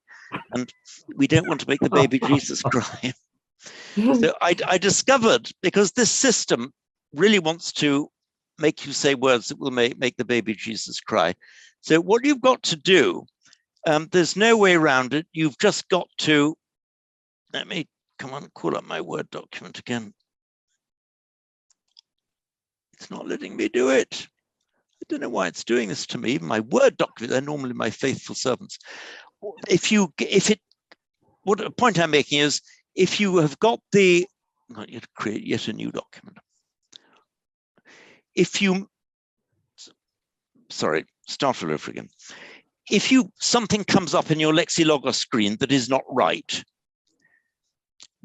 And we don't want to make the baby Jesus cry. So I discovered, because this system really wants to make you say words that will make the baby Jesus cry. So what you've got to do, there's no way around it. You've just got to, let me come on, call up my Word document again. It's not letting me do it. I don't know why it's doing this to me. My Word document, they're normally my faithful servants. What a point I'm making is, if you have got the, not yet create yet a new document. If you, sorry, start all over again. If something comes up in your Lexia Logos screen that is not right,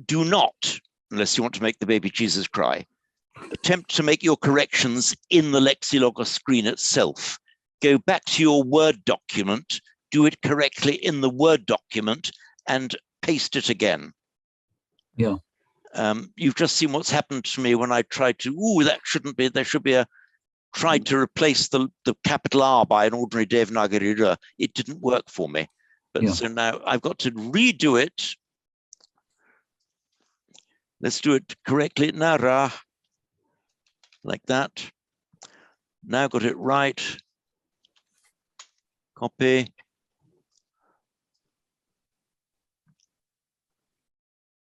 do not, unless you want to make the baby Jesus cry, attempt to make your corrections in the Lexia Logos screen itself. Go back to your Word document, do it correctly in the Word document, and paste it again. Yeah. You've just seen what's happened to me when I tried to, that shouldn't be, there should be a, tried to replace the capital R by an ordinary Devanagari R. It didn't work for me. But so now I've got to redo it. Let's do it correctly. Nara, like that. Now got it right. Copy.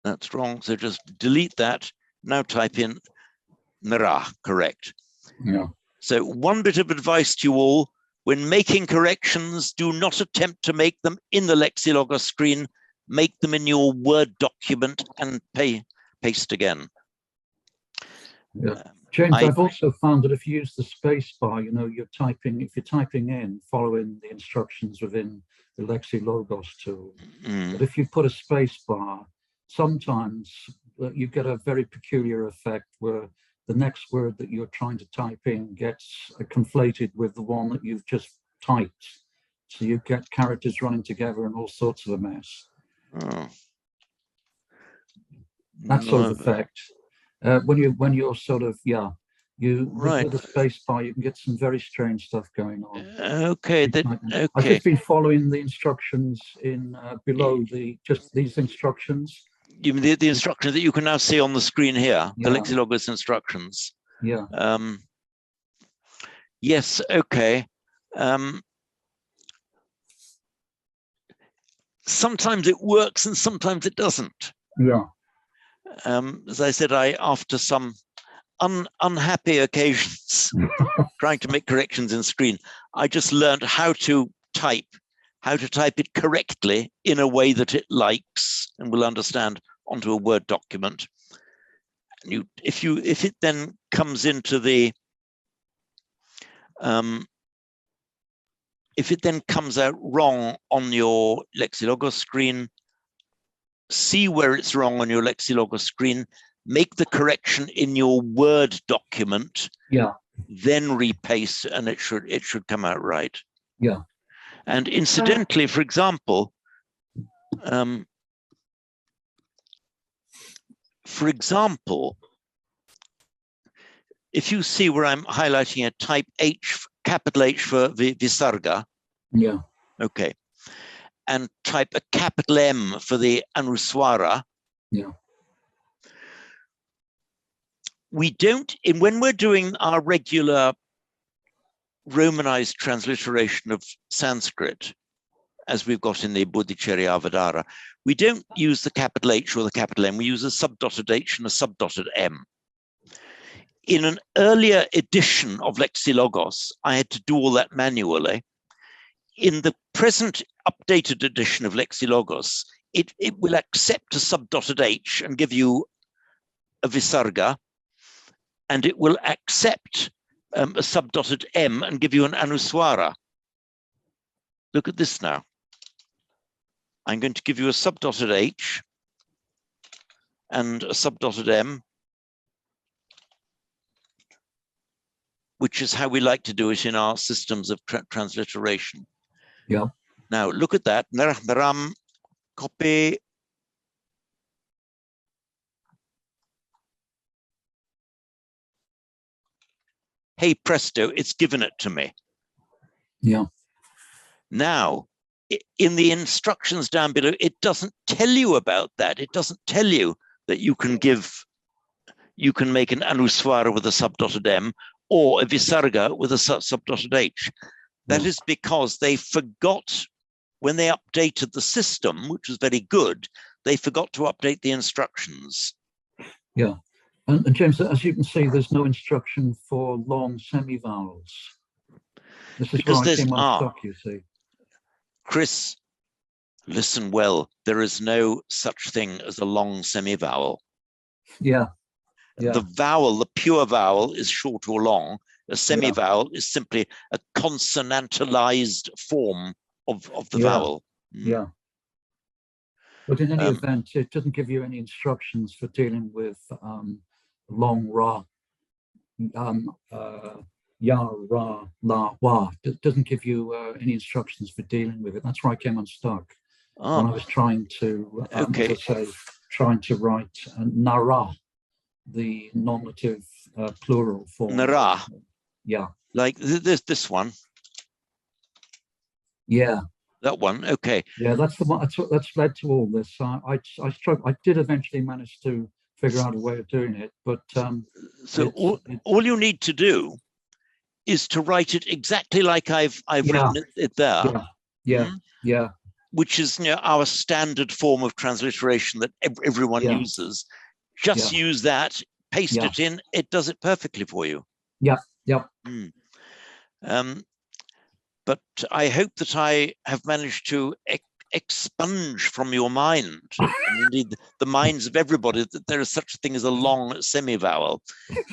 That's wrong. So just delete that. Now type in Nara, correct. Yeah. So one bit of advice to you all: when making corrections, do not attempt to make them in the Lexia Logos screen. Make them in your Word document and paste again. Yeah. James, I've also found that if you use the space bar, you know, if you're typing in, following the instructions within the Lexia Logos tool, but if you put a space bar, sometimes you get a very peculiar effect where the next word that you're trying to type in gets conflated with the one that you've just typed. So you get characters running together and all sorts of a mess. Oh. That sort of effect. When you're sort of, with the space bar, you can get some very strange stuff going on. Okay. I've just been following the instructions in below these instructions. You mean the instructions that you can now see on the screen here, the Lexia Logos instructions? Yeah. Yes, okay. Sometimes it works and sometimes it doesn't. Yeah. As I said, after some unhappy occasions trying to make corrections in screen, I just learned how to type it correctly in a way that it likes and will understand onto a Word document. And if it then comes into the if it then comes out wrong on your Lexia Logos screen, see where it's wrong on your Lexia Logos screen, make the correction in your Word document, then repaste, and it should come out right. Yeah. And incidentally, for example, if you see where I'm highlighting a type H, capital H for Visarga, okay, and type a capital M for the Anuswara, we don't, when we're doing our regular Romanized transliteration of Sanskrit, as we've got in the Bodhicharya Avadara, we don't use the capital H or the capital M, we use a subdotted H and a subdotted M. In an earlier edition of Lexia Logos, I had to do all that manually. In the present updated edition of Lexia Logos, it will accept a subdotted H and give you a Visarga, and it will accept a subdotted M and give you an Anuswara. Look at this now. I'm going to give you a subdotted H and a subdotted M, which is how we like to do it in our systems of transliteration. Yeah. Now look at that. Naram, copy. hey presto, it's given it to me. Yeah. Now, in the instructions down below, it doesn't tell you about that. It doesn't tell you that you can make an anuswara with a subdotted M or a visarga with a subdotted H. That is because they forgot, when they updated the system, which was very good, they forgot to update the instructions. Yeah. And James, as you can see, there's no instruction for long semivowels. This is Because where I there's came unstuck, you see. Chris, listen well, there is no such thing as a long semivowel. Yeah. Yeah. The vowel, the pure vowel, is short or long. A semivowel is simply a consonantalized form of the vowel. Yeah. But in any event, it doesn't give you any instructions for dealing with long ra, ya, ra, la, wa. It doesn't give you any instructions for dealing with it. That's where I came unstuck when I was trying to, as I say, trying to write nara, the nominative plural form. Nara. Yeah. Like this one. Yeah. That one. Okay. Yeah, that's the one. That's led to all this. I struggled. I did eventually manage to figure out a way of doing it, but so all you need to do is to write it exactly like I've written it there. Yeah. Which is, you know, our standard form of transliteration that everyone uses. Just use that, paste it in. It does it perfectly for you. Yeah. But I hope that I have managed to expunge from your mind, and indeed the minds of everybody, that there is such a thing as a long semivowel.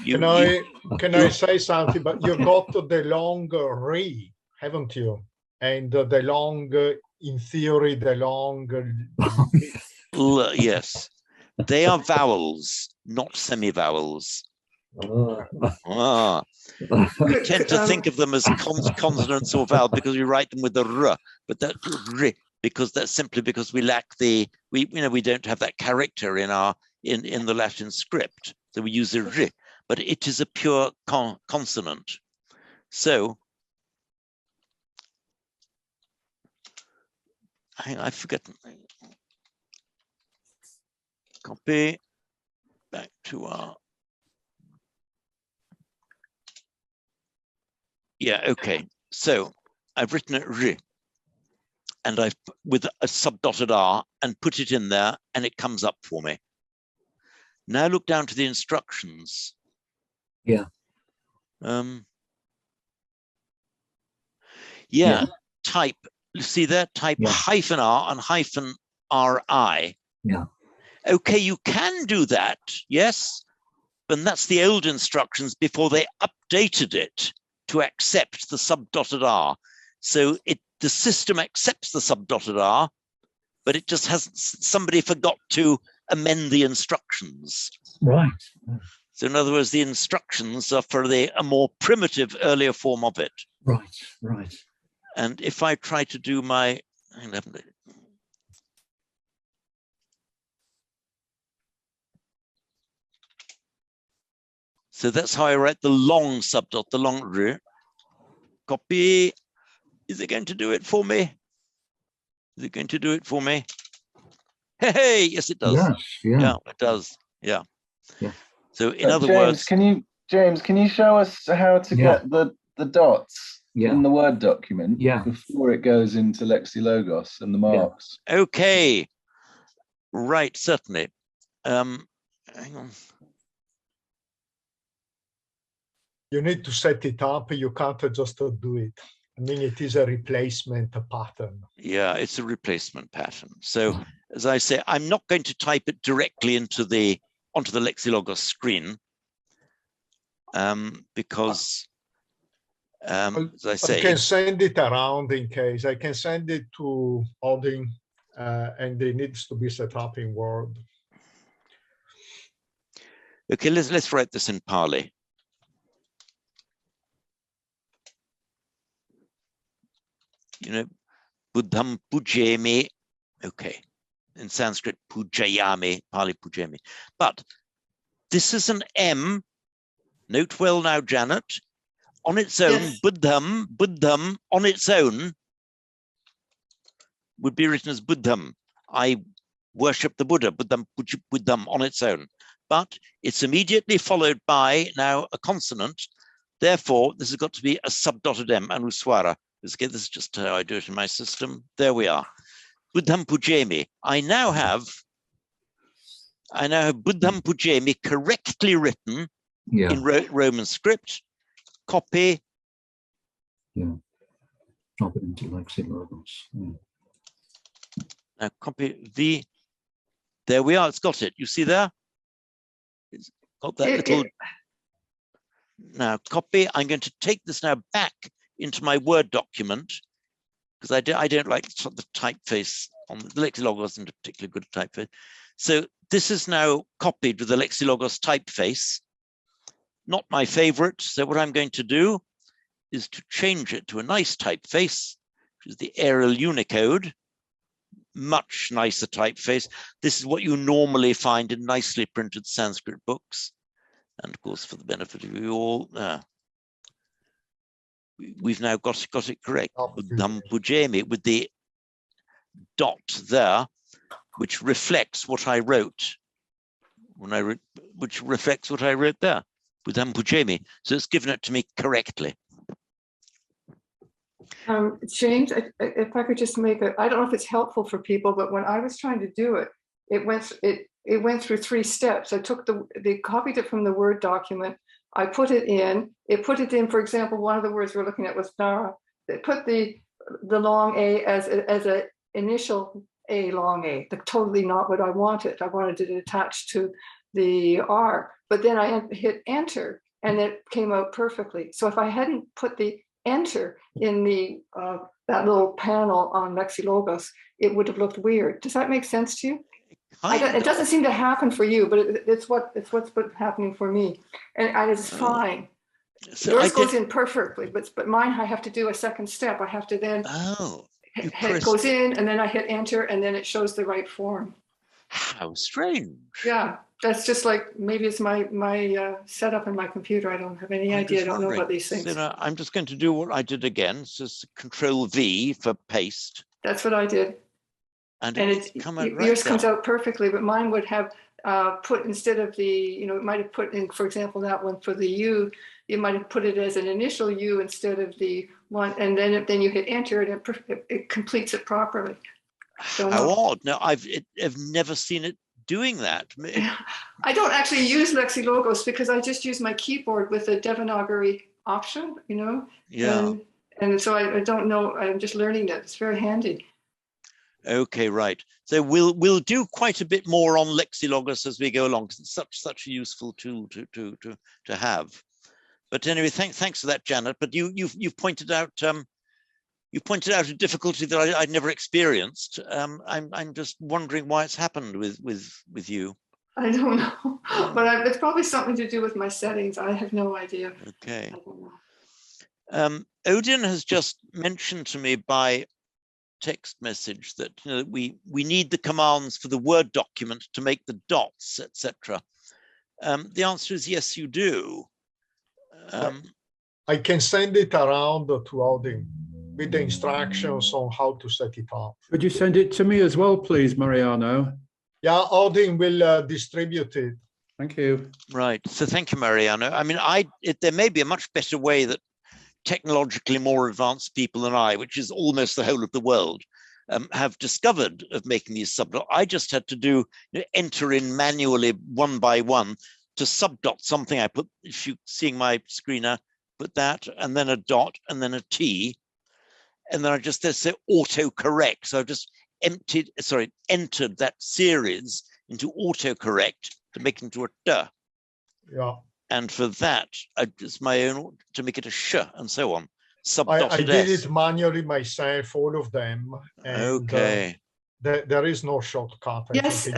Can I say something? But you got the long re, haven't you? And the long, in theory, the long. Yes, they are vowels, not semivowels. We tend to think of them as consonants or vowel because we write them with the r, but that's r, because that's simply because we lack we don't have that character in the Latin script, so we use a r, but it is a pure consonant. So I forget. Copy back to our. Yeah, okay. So I've written it r, and I've with a subdotted r and put it in there, and it comes up for me. Now look down to the instructions. Yeah. Type. See there, type -r and -ri. Yeah. Okay, you can do that, yes, but that's the old instructions before they updated it to accept the subdotted r. So the system accepts the subdotted r, but it just hasn't, somebody forgot to amend the instructions. Right. So in other words, the instructions are for a more primitive, earlier form of it. Right. And if I try to do my, so that's how I write the long subdot, the long r. Copy. Is it going to do it for me? Is it going to do it for me? Hey, yes, it does. Yes, yeah, it does. Yeah. So in James, other words, James, can you show us how to get the dots in the Word document before it goes into Lexia Logos and the marks? Okay. Right, certainly. Hang on. You need to set it up. You can't just do it. I mean, it is a replacement pattern. Yeah, it's a replacement pattern. So as I say, I'm not going to type it directly onto the Lexia Logos screen because, as I say, I can send it around in case. I can send it to Odin, and it needs to be set up in Word. Okay, let's write this in Pali. You know, Buddham pujami. Okay, in Sanskrit, pujayami, Pali pujami. But this is an M. Note well now, Janet. On its own, Yes. Buddham on its own would be written as Buddham. I worship the Buddha, Buddham on its own. But it's immediately followed by now a consonant. Therefore, this has got to be a subdotted M, Anuswara. This is just how I do it in my system. There we are. Buddham Pujemi. I now have Buddham Pujemi correctly written in Roman script. Copy. Yeah. Drop it into Lexia Logos. Yeah. Now copy V. There we are. It's got it. You see there? It's got that little. Now copy. I'm going to take this now back into my Word document because I don't like the typeface on the Lexia Logos isn't particularly good at typeface. So this is now copied with the Lexia Logos typeface. Not my favorite. So what I'm going to do is to change it to a nice typeface, which is the Arial Unicode. Much nicer typeface. This is what you normally find in nicely printed Sanskrit books. And of course, for the benefit of you all, we've now got it correct. Buddham Pujemi with the dot there, which reflects what I wrote which reflects what I wrote there. Buddham Pujemi. So it's given it to me correctly. James, if I could just make I don't know if it's helpful for people, but when I was trying to do it, it went through 3 steps. I took copied it from the Word document. I put it in. It put it in, for example, one of the words we're looking at was Nara. It put the long A as an initial A, long A. Totally not what I wanted. I wanted it attached to the R. But then I hit enter, and it came out perfectly. So if I hadn't put the enter in the that little panel on Lexia Logos, it would have looked weird. Does that make sense to you? It doesn't seem to happen for you, but it's what's been happening for me, and it's fine. So Yours goes in perfectly, but mine I have to do a second step. I have to then it goes in, and then I hit enter, and then it shows the right form. How strange! Yeah, that's just like maybe it's my setup in my computer. I don't have any idea. I don't know about these things. So I'm just going to do what I did again. So it's Control V for paste. That's what I did. And it's come out right yours there. comes out perfectly, but mine would have put instead of the, it might have put in, for example, that one for the U, you might have put it as an initial U instead of the one, and then you hit enter and it completes it properly. How odd. No, I've never seen it doing that. I don't actually use Lexia Logos because I just use my keyboard with the Devanagari option, Yeah. And so I don't know, I'm just learning that. It's very handy. Okay, right. So we'll do quite a bit more on Lexia Logos as we go along, because it's such a useful tool to have. But anyway, thanks for that, Janet. But you've pointed out a difficulty that I'd never experienced. I'm just wondering why it's happened with you. I don't know, but it's probably something to do with my settings. I have no idea. Okay. I don't know. Odin has just mentioned to me by text message that we need the commands for the Word document to make the dots, etc. The answer is yes, you do. I can send it around to Odin with the instructions on how to set it up. Could you send it to me as well, please, Mariano? Yeah, Odin will distribute it. Thank you. Right. So thank you, Mariano. I mean, there may be a much better way that technologically more advanced people than I, which is almost the whole of the world, have discovered of making these subdots. I just had to enter in manually one by one to subdot something. I put, if you're seeing my screen now, put that, and then a dot, and then a T, and then I just say autocorrect. So I've just entered that series into autocorrect to make it into a D. Yeah. And for that, it's my own to make it a sh and so on. I did it manually myself, all of them. And, okay. There is no shortcut. Yes,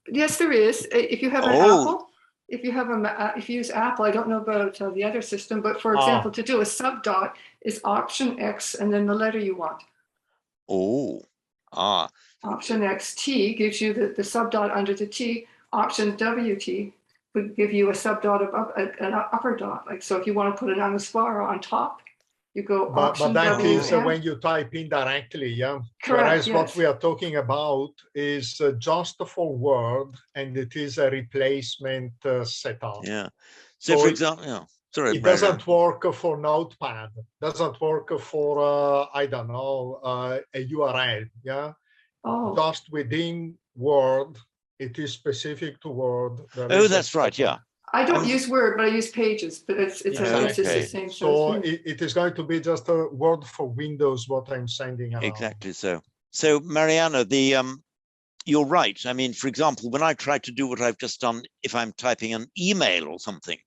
yes, there is. If you have an Apple, if you use Apple, I don't know about the other system, but for example, to do a subdot is Option X and then the letter you want. Option X T gives you the subdot under the T. Option WT would give you a subdot above an upper dot. Like, so if you want to put an anuspara on top, you go but that WM. is when you type in directly, yeah. Correct. Whereas yes. what we are talking about is just for word, and it is a replacement setup. Yeah. So for example, yeah. Sorry, it doesn't work for Notepad. Doesn't work for I don't know a URL. Yeah. Oh. Just within Word, it is specific to Word. Oh, that's right. Yeah. I don't use Word, but I use Pages. But it's exactly. It's the same. So it is going to be just a Word for Windows. What I'm sending around. Exactly. So Mariana, you're right. I mean, for example, when I try to do what I've just done, if I'm typing an email or something,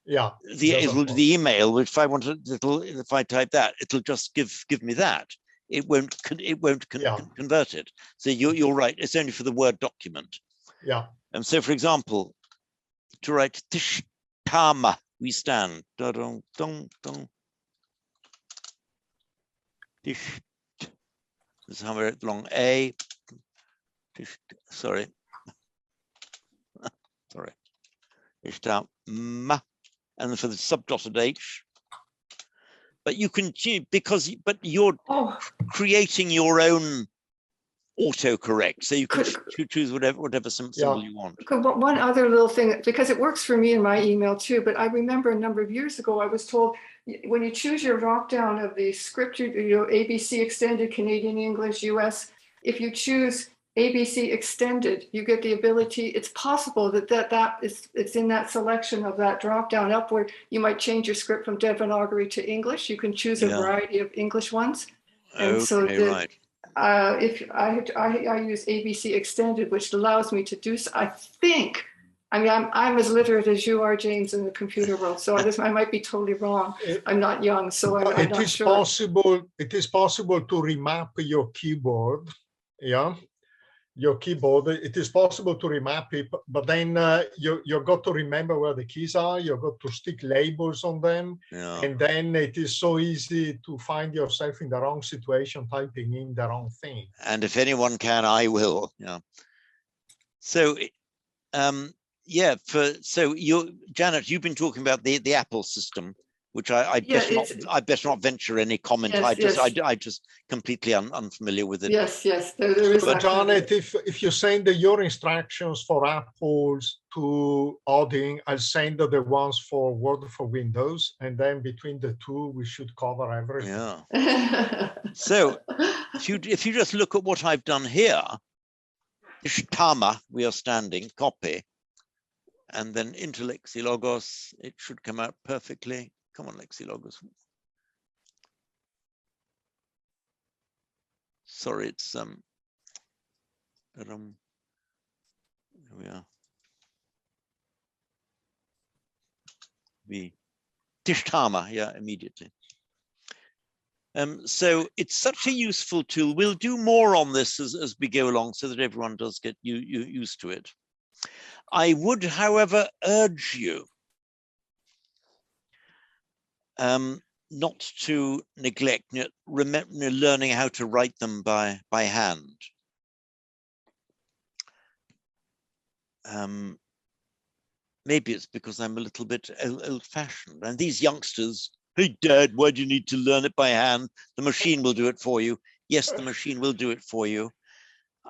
yeah, it'll do the email. If I want to, if I type that, it'll just give me that. It won't convert it. So you're right. It's only for the Word document. Yeah. And so, for example, to write tishtama, we stand. Dun, dun, dun. This is how I wrote long A. Sorry. Sorry. Tishtama. And for the subdotted H. But you can but you're creating your own autocorrect, so you can choose whatever symbol you want. One other little thing, because it works for me in my email too, but I remember a number of years ago, I was told when you choose your drop down of the script, ABC extended, Canadian English, US, if you choose ABC extended, you get the ability, it's possible that it's in that selection of that drop down upward. You might change your script from Devanagari to English. You can choose a variety of English ones. And so right. If I use ABC extended, which allows me to do, I think, I mean, I'm as literate as you are, James, in the computer world. So I might be totally wrong. I'm not young, so I'm not sure. It is possible to remap your keyboard. Yeah. Your keyboard, it is possible to remap it, but then you've got to remember where the keys are. You've got to stick labels on them. Yeah. And then it is so easy to find yourself in the wrong situation, typing in the wrong thing. And if anyone can, I will. Yeah. So, Janet, you've been talking about the Apple system, which I better not venture any comment. Yes, I just completely unfamiliar with it. Yes, there is. But Janet, if you send your instructions for Apples to Odin, I'll send the ones for Word for Windows, and then between the two, we should cover everything. Yeah. So if you just look at what I've done here, Ishtama, we are standing, copy, and then into Lexia Logos, it should come out perfectly. Come on, Lexia Logos. Sorry, it's here we are. Tishtama, yeah, immediately. So it's such a useful tool. We'll do more on this as we go along so that everyone does get used to it. I would, however, urge you not to neglect learning how to write them by hand. Maybe it's because I'm a little bit old-fashioned, and these youngsters, hey Dad, why do you need to learn it by hand? The machine will do it for you. Yes, the machine will do it for you.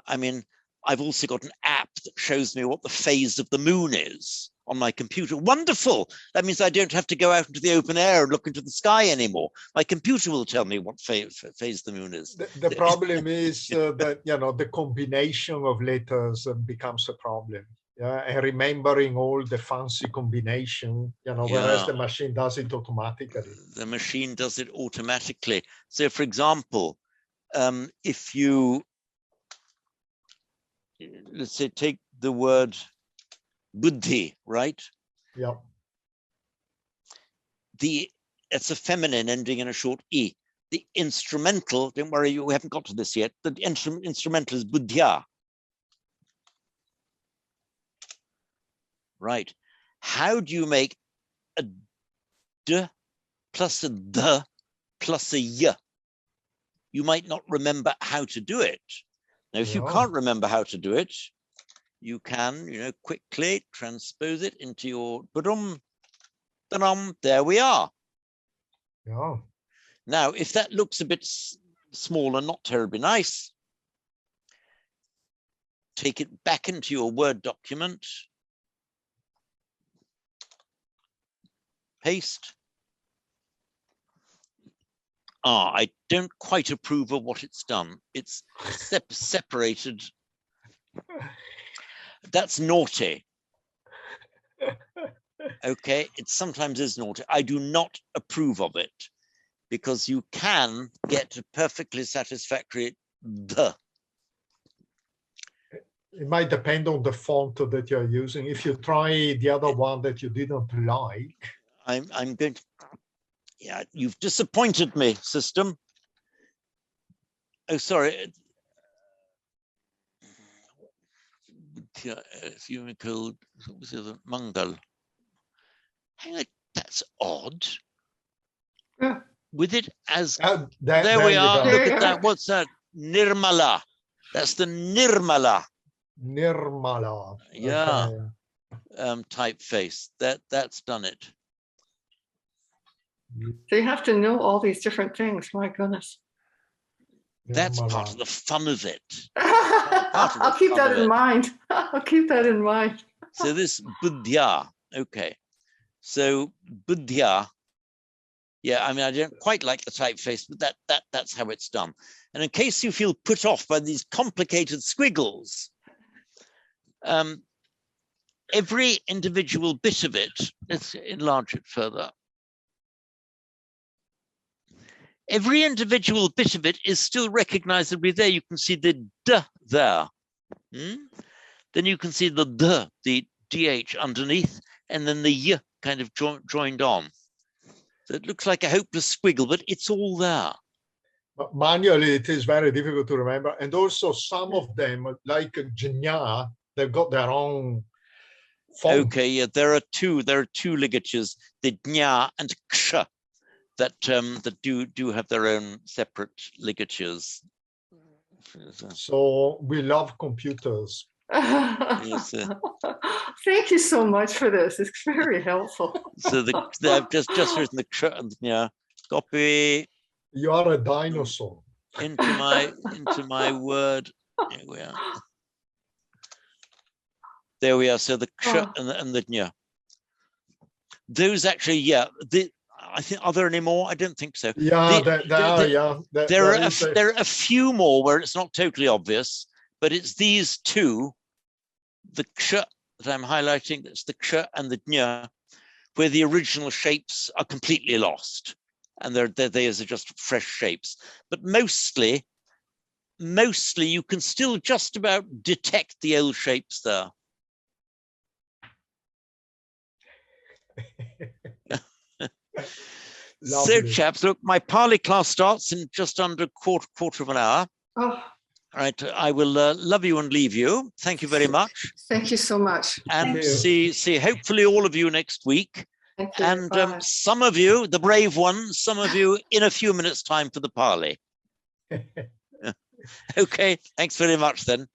I mean, I've also got an app that shows me what the phase of the moon is on my computer. Wonderful. That means I don't have to go out into the open air and look into the sky anymore. My computer will tell me what phase the moon is. The problem is that, the combination of letters becomes a problem. Yeah, and remembering all the fancy combination, whereas the machine does it automatically. The machine does it automatically. So, for example, if you, let's say, take the word buddhi, right? Yeah. It's a feminine ending in a short e. The instrumental, don't worry, you haven't got to this yet. The instrumental is buddhya. Right. How do you make a d plus a d plus a y? You might not remember how to do it. Now, if you can't remember how to do it, you can, quickly transpose it into your there we are. Yeah. Now, if that looks a bit small and not terribly nice, take it back into your Word document, paste. I don't quite approve of what it's done. It's separated. That's naughty. Okay, it sometimes is naughty. I do not approve of it, because you can get a perfectly satisfactory the. It might depend on the font that you're using. If you try the other one that you didn't like. I'm going to, yeah, you've disappointed me, system. Oh, sorry. If you recall, what was the other? Mangal. Hang on, that's odd. Yeah. With it as there we are. Look at are. that. What's that? Nirmala. That's the Nirmala. Nirmala. Yeah. Okay. Typeface. That's done it. So you have to know all these different things. My goodness. That's part of the fun of it. I'll keep that in mind. I'll keep that in mind. So this Buddhya. Okay. So Buddhya. Yeah, I mean, I don't quite like the typeface, but that's how it's done. And in case you feel put off by these complicated squiggles, every individual bit of it, let's enlarge it further. Every individual bit of it is still recognizably there. You can see the D there. Then you can see the DH underneath, and then the Y kind of joined on. So it looks like a hopeless squiggle, but it's all there. But manually, it is very difficult to remember. And also some of them, like Jnya, they've got their own font. Okay, yeah, there are two ligatures, the Jnya and Ksha, that do have their own separate ligatures. So we love computers. Yes, Thank you so much for this. It's very helpful. So I've just written the Ksha and Jnya. Copy. You are a dinosaur. Into my Word. Here we are. There we are. So the Ksha and the Jnya. Those actually, yeah. I think, are there any more? I don't think so. Yeah, there are a few more where it's not totally obvious, but it's these two, the Ksha that I'm highlighting, that's the Ksha and the Jnya, where the original shapes are completely lost. And theirs are just fresh shapes. But mostly you can still just about detect the old shapes there. So, chaps, look, my Pali class starts in just under quarter of an hour. Oh. All right, I will love you and leave you. Thank you very much. Thank you so much. And see hopefully all of you next week. And some of you, the brave ones, some of you in a few minutes' time for the Pali. Okay, thanks very much then.